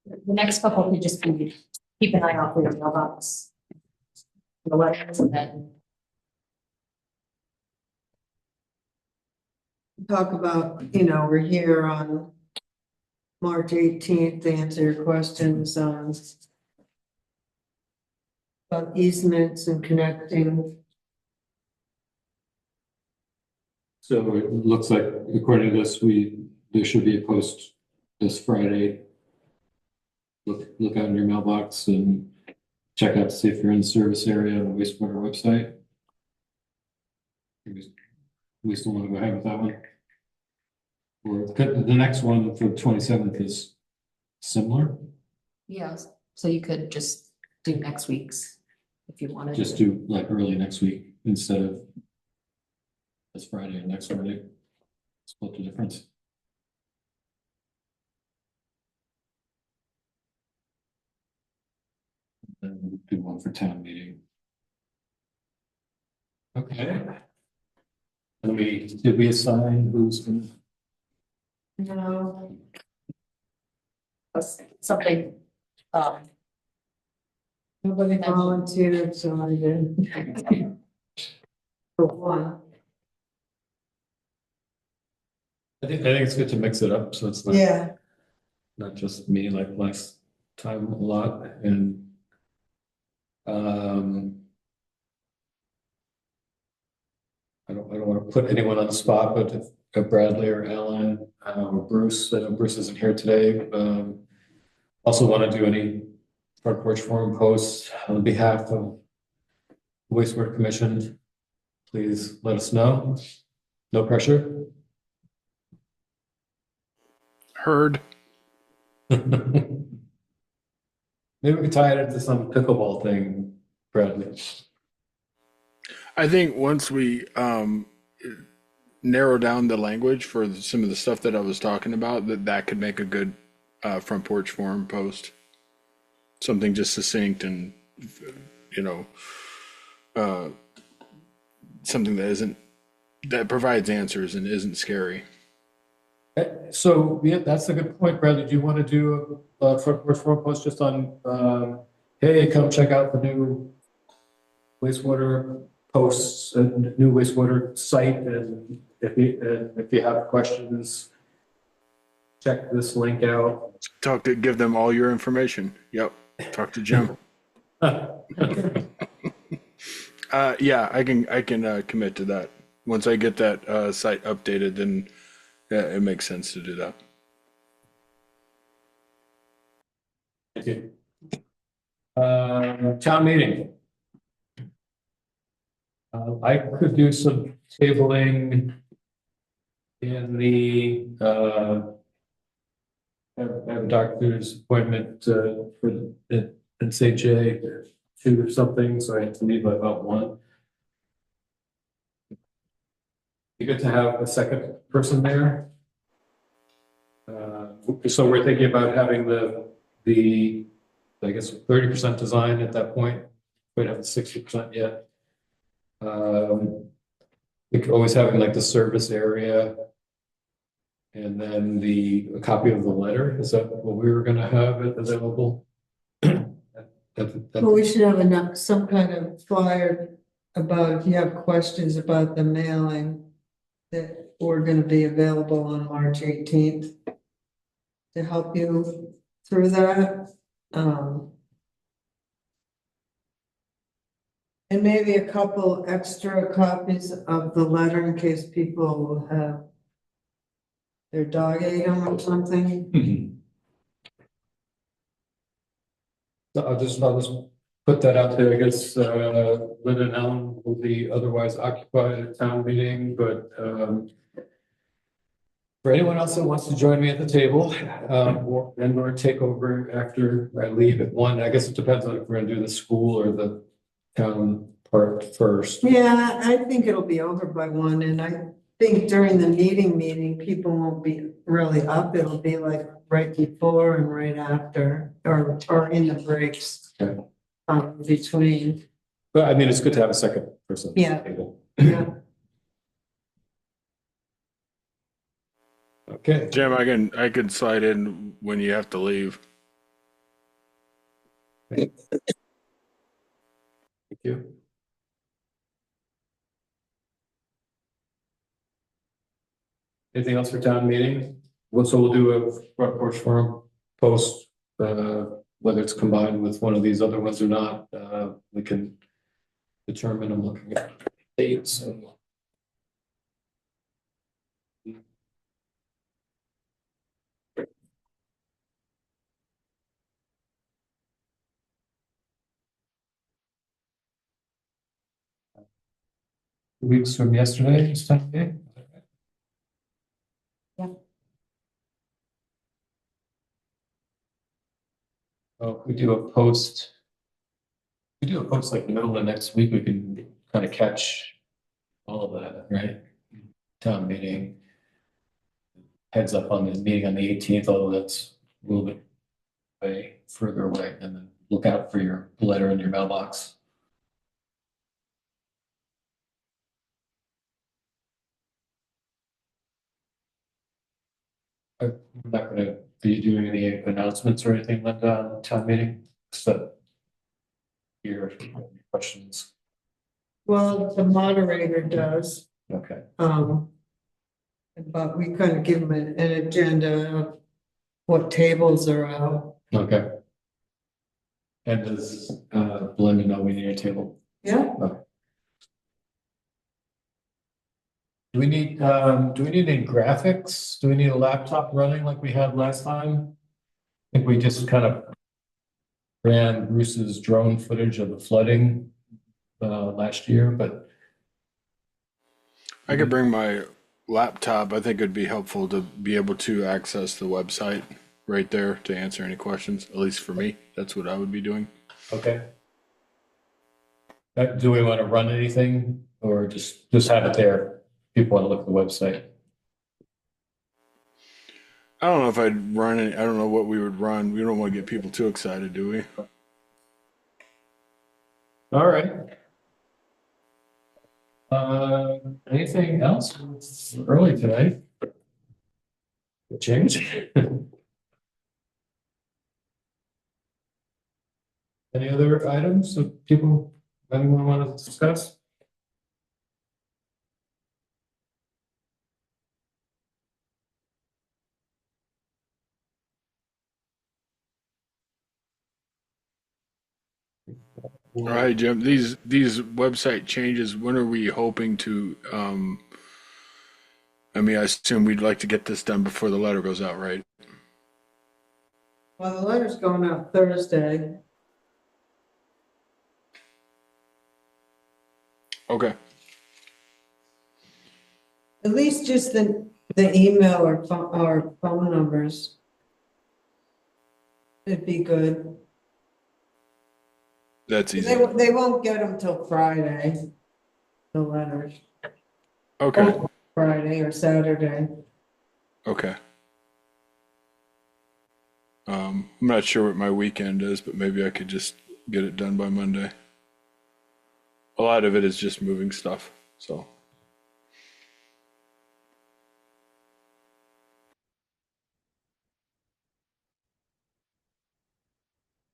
the next couple could just be, keep an eye out for your mailbox. The letters, and then Talk about, we're here on March 18th to answer your questions on about easements and connecting. So it looks like according to this, there should be a post this Friday. Look out in your mailbox and check out to see if you're in the service area on the wastewater website. We still want to go ahead with that one. Or the next one for the 27th is similar. yeah, so you could just do next week's if you wanted. Just do like early next week instead of this Friday and next Friday. Split the difference. Then do one for town meeting. Okay. Did we assign who's gonna? No. Something, Nobody volunteered, so I did. For one, I think it's good to mix it up, so it's yeah, not just me like last time a lot and I don't want to put anyone on the spot, but if Bradley or Alan or Bruce, I know Bruce isn't here today, also want to do any front porch forum posts on behalf of the Wastewater Commission, please let us know. No pressure. Heard. Maybe we could tie it into some pickleball thing, Bradley. I think once we narrow down the language for some of the stuff that I was talking about, that could make a good front porch forum post. Something just succinct and something that provides answers and isn't scary. So, yeah, that's a good point, Bradley. Do you want to do a front porch forum post just on, hey, come check out the new wastewater posts and new wastewater site, and if you have questions, check this link out. Give them all your information. Yep. Talk to Jim. Yeah, I can commit to that. Once I get that site updated, then yeah, it makes sense to do that. Thank you. Town meeting. I could do some tabling in the, have a doctor's appointment, for the, in St. J, 2 or something, so I have to leave by about 1. Be good to have a second person there. So we're thinking about having the, I guess, 30% design at that point. We don't have the 60% yet. We could always have like the service area. And then a copy of the letter. Is that what we were gonna have it available? Well, we should have enough, some kind of flyer about if you have questions about the mailing. That we're gonna be available on March 18th. To help you through that. And maybe a couple extra copies of the letter in case people have. Their dog ate them or something. So I'll just put that out there. I guess, Lynn and Ellen will be otherwise occupied at town meeting, but, for anyone else that wants to join me at the table, or take over after I leave at 1, I guess it depends on if we're gonna do the school or the town part first. Yeah, I think it'll be over by 1, and I think during the meeting, people won't be really up. It'll be like right before and right after, or in the breaks. Okay. Between. But I mean, it's good to have a second person. at the Yeah. table. Yeah. Okay. Jim, I can slide in when you have to leave. Thank you. Anything else for town meeting? Well, so we'll do a front porch forum post, whether it's combined with one of these other ones or not, we can determine. I'm looking at dates and. Weeks from yesterday, this time of day? Yeah. Oh, we do a post. We do a post like the middle of next week, we can kind of catch all of that, right? Town meeting. Heads up on the meeting on the 18th, although that's a little bit way further away, and then look out for your letter in your mailbox. I'm not gonna be doing any announcements or anything like that on the town meeting, except your questions. Well, the moderator does, Okay. but we kind of give them an agenda of what tables are out. Okay. And does Belinda know we need a table? Yeah. Do we need any graphics? Do we need a laptop running like we had last time? I think we just kind of ran Bruce's drone footage of the flooding last year, but I could bring my laptop. I think it'd be helpful to be able to access the website right there to answer any questions, at least for me. That's what I would be doing. okay. Do we want to run anything or just have it there? People want to look at the website. I don't know if I'd run any, I don't know what we would run. We don't want to get people too excited, do we? All right. Anything else? It's early today. Change. Any other items that anyone want to discuss? All right, Jim, these website changes, when are we hoping to, I mean, I assume we'd like to get this done before the letter goes out, right? Well, the letter's going out Thursday. Okay. At least just the email or phone numbers. It'd be good. That's easy. They won't get them till Friday, the letters. Okay. Friday or Saturday. Okay. I'm not sure what my weekend is, but maybe I could just get it done by Monday. A lot of it is just moving stuff, so.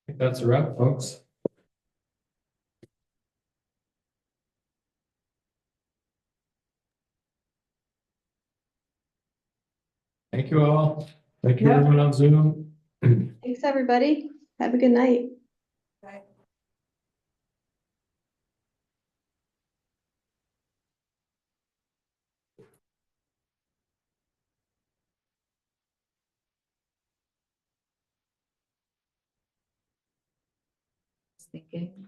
I think that's a wrap, folks. Thank you all. Thank you Yeah. everyone on Zoom. Thanks, everybody. Have a good night. Thinking.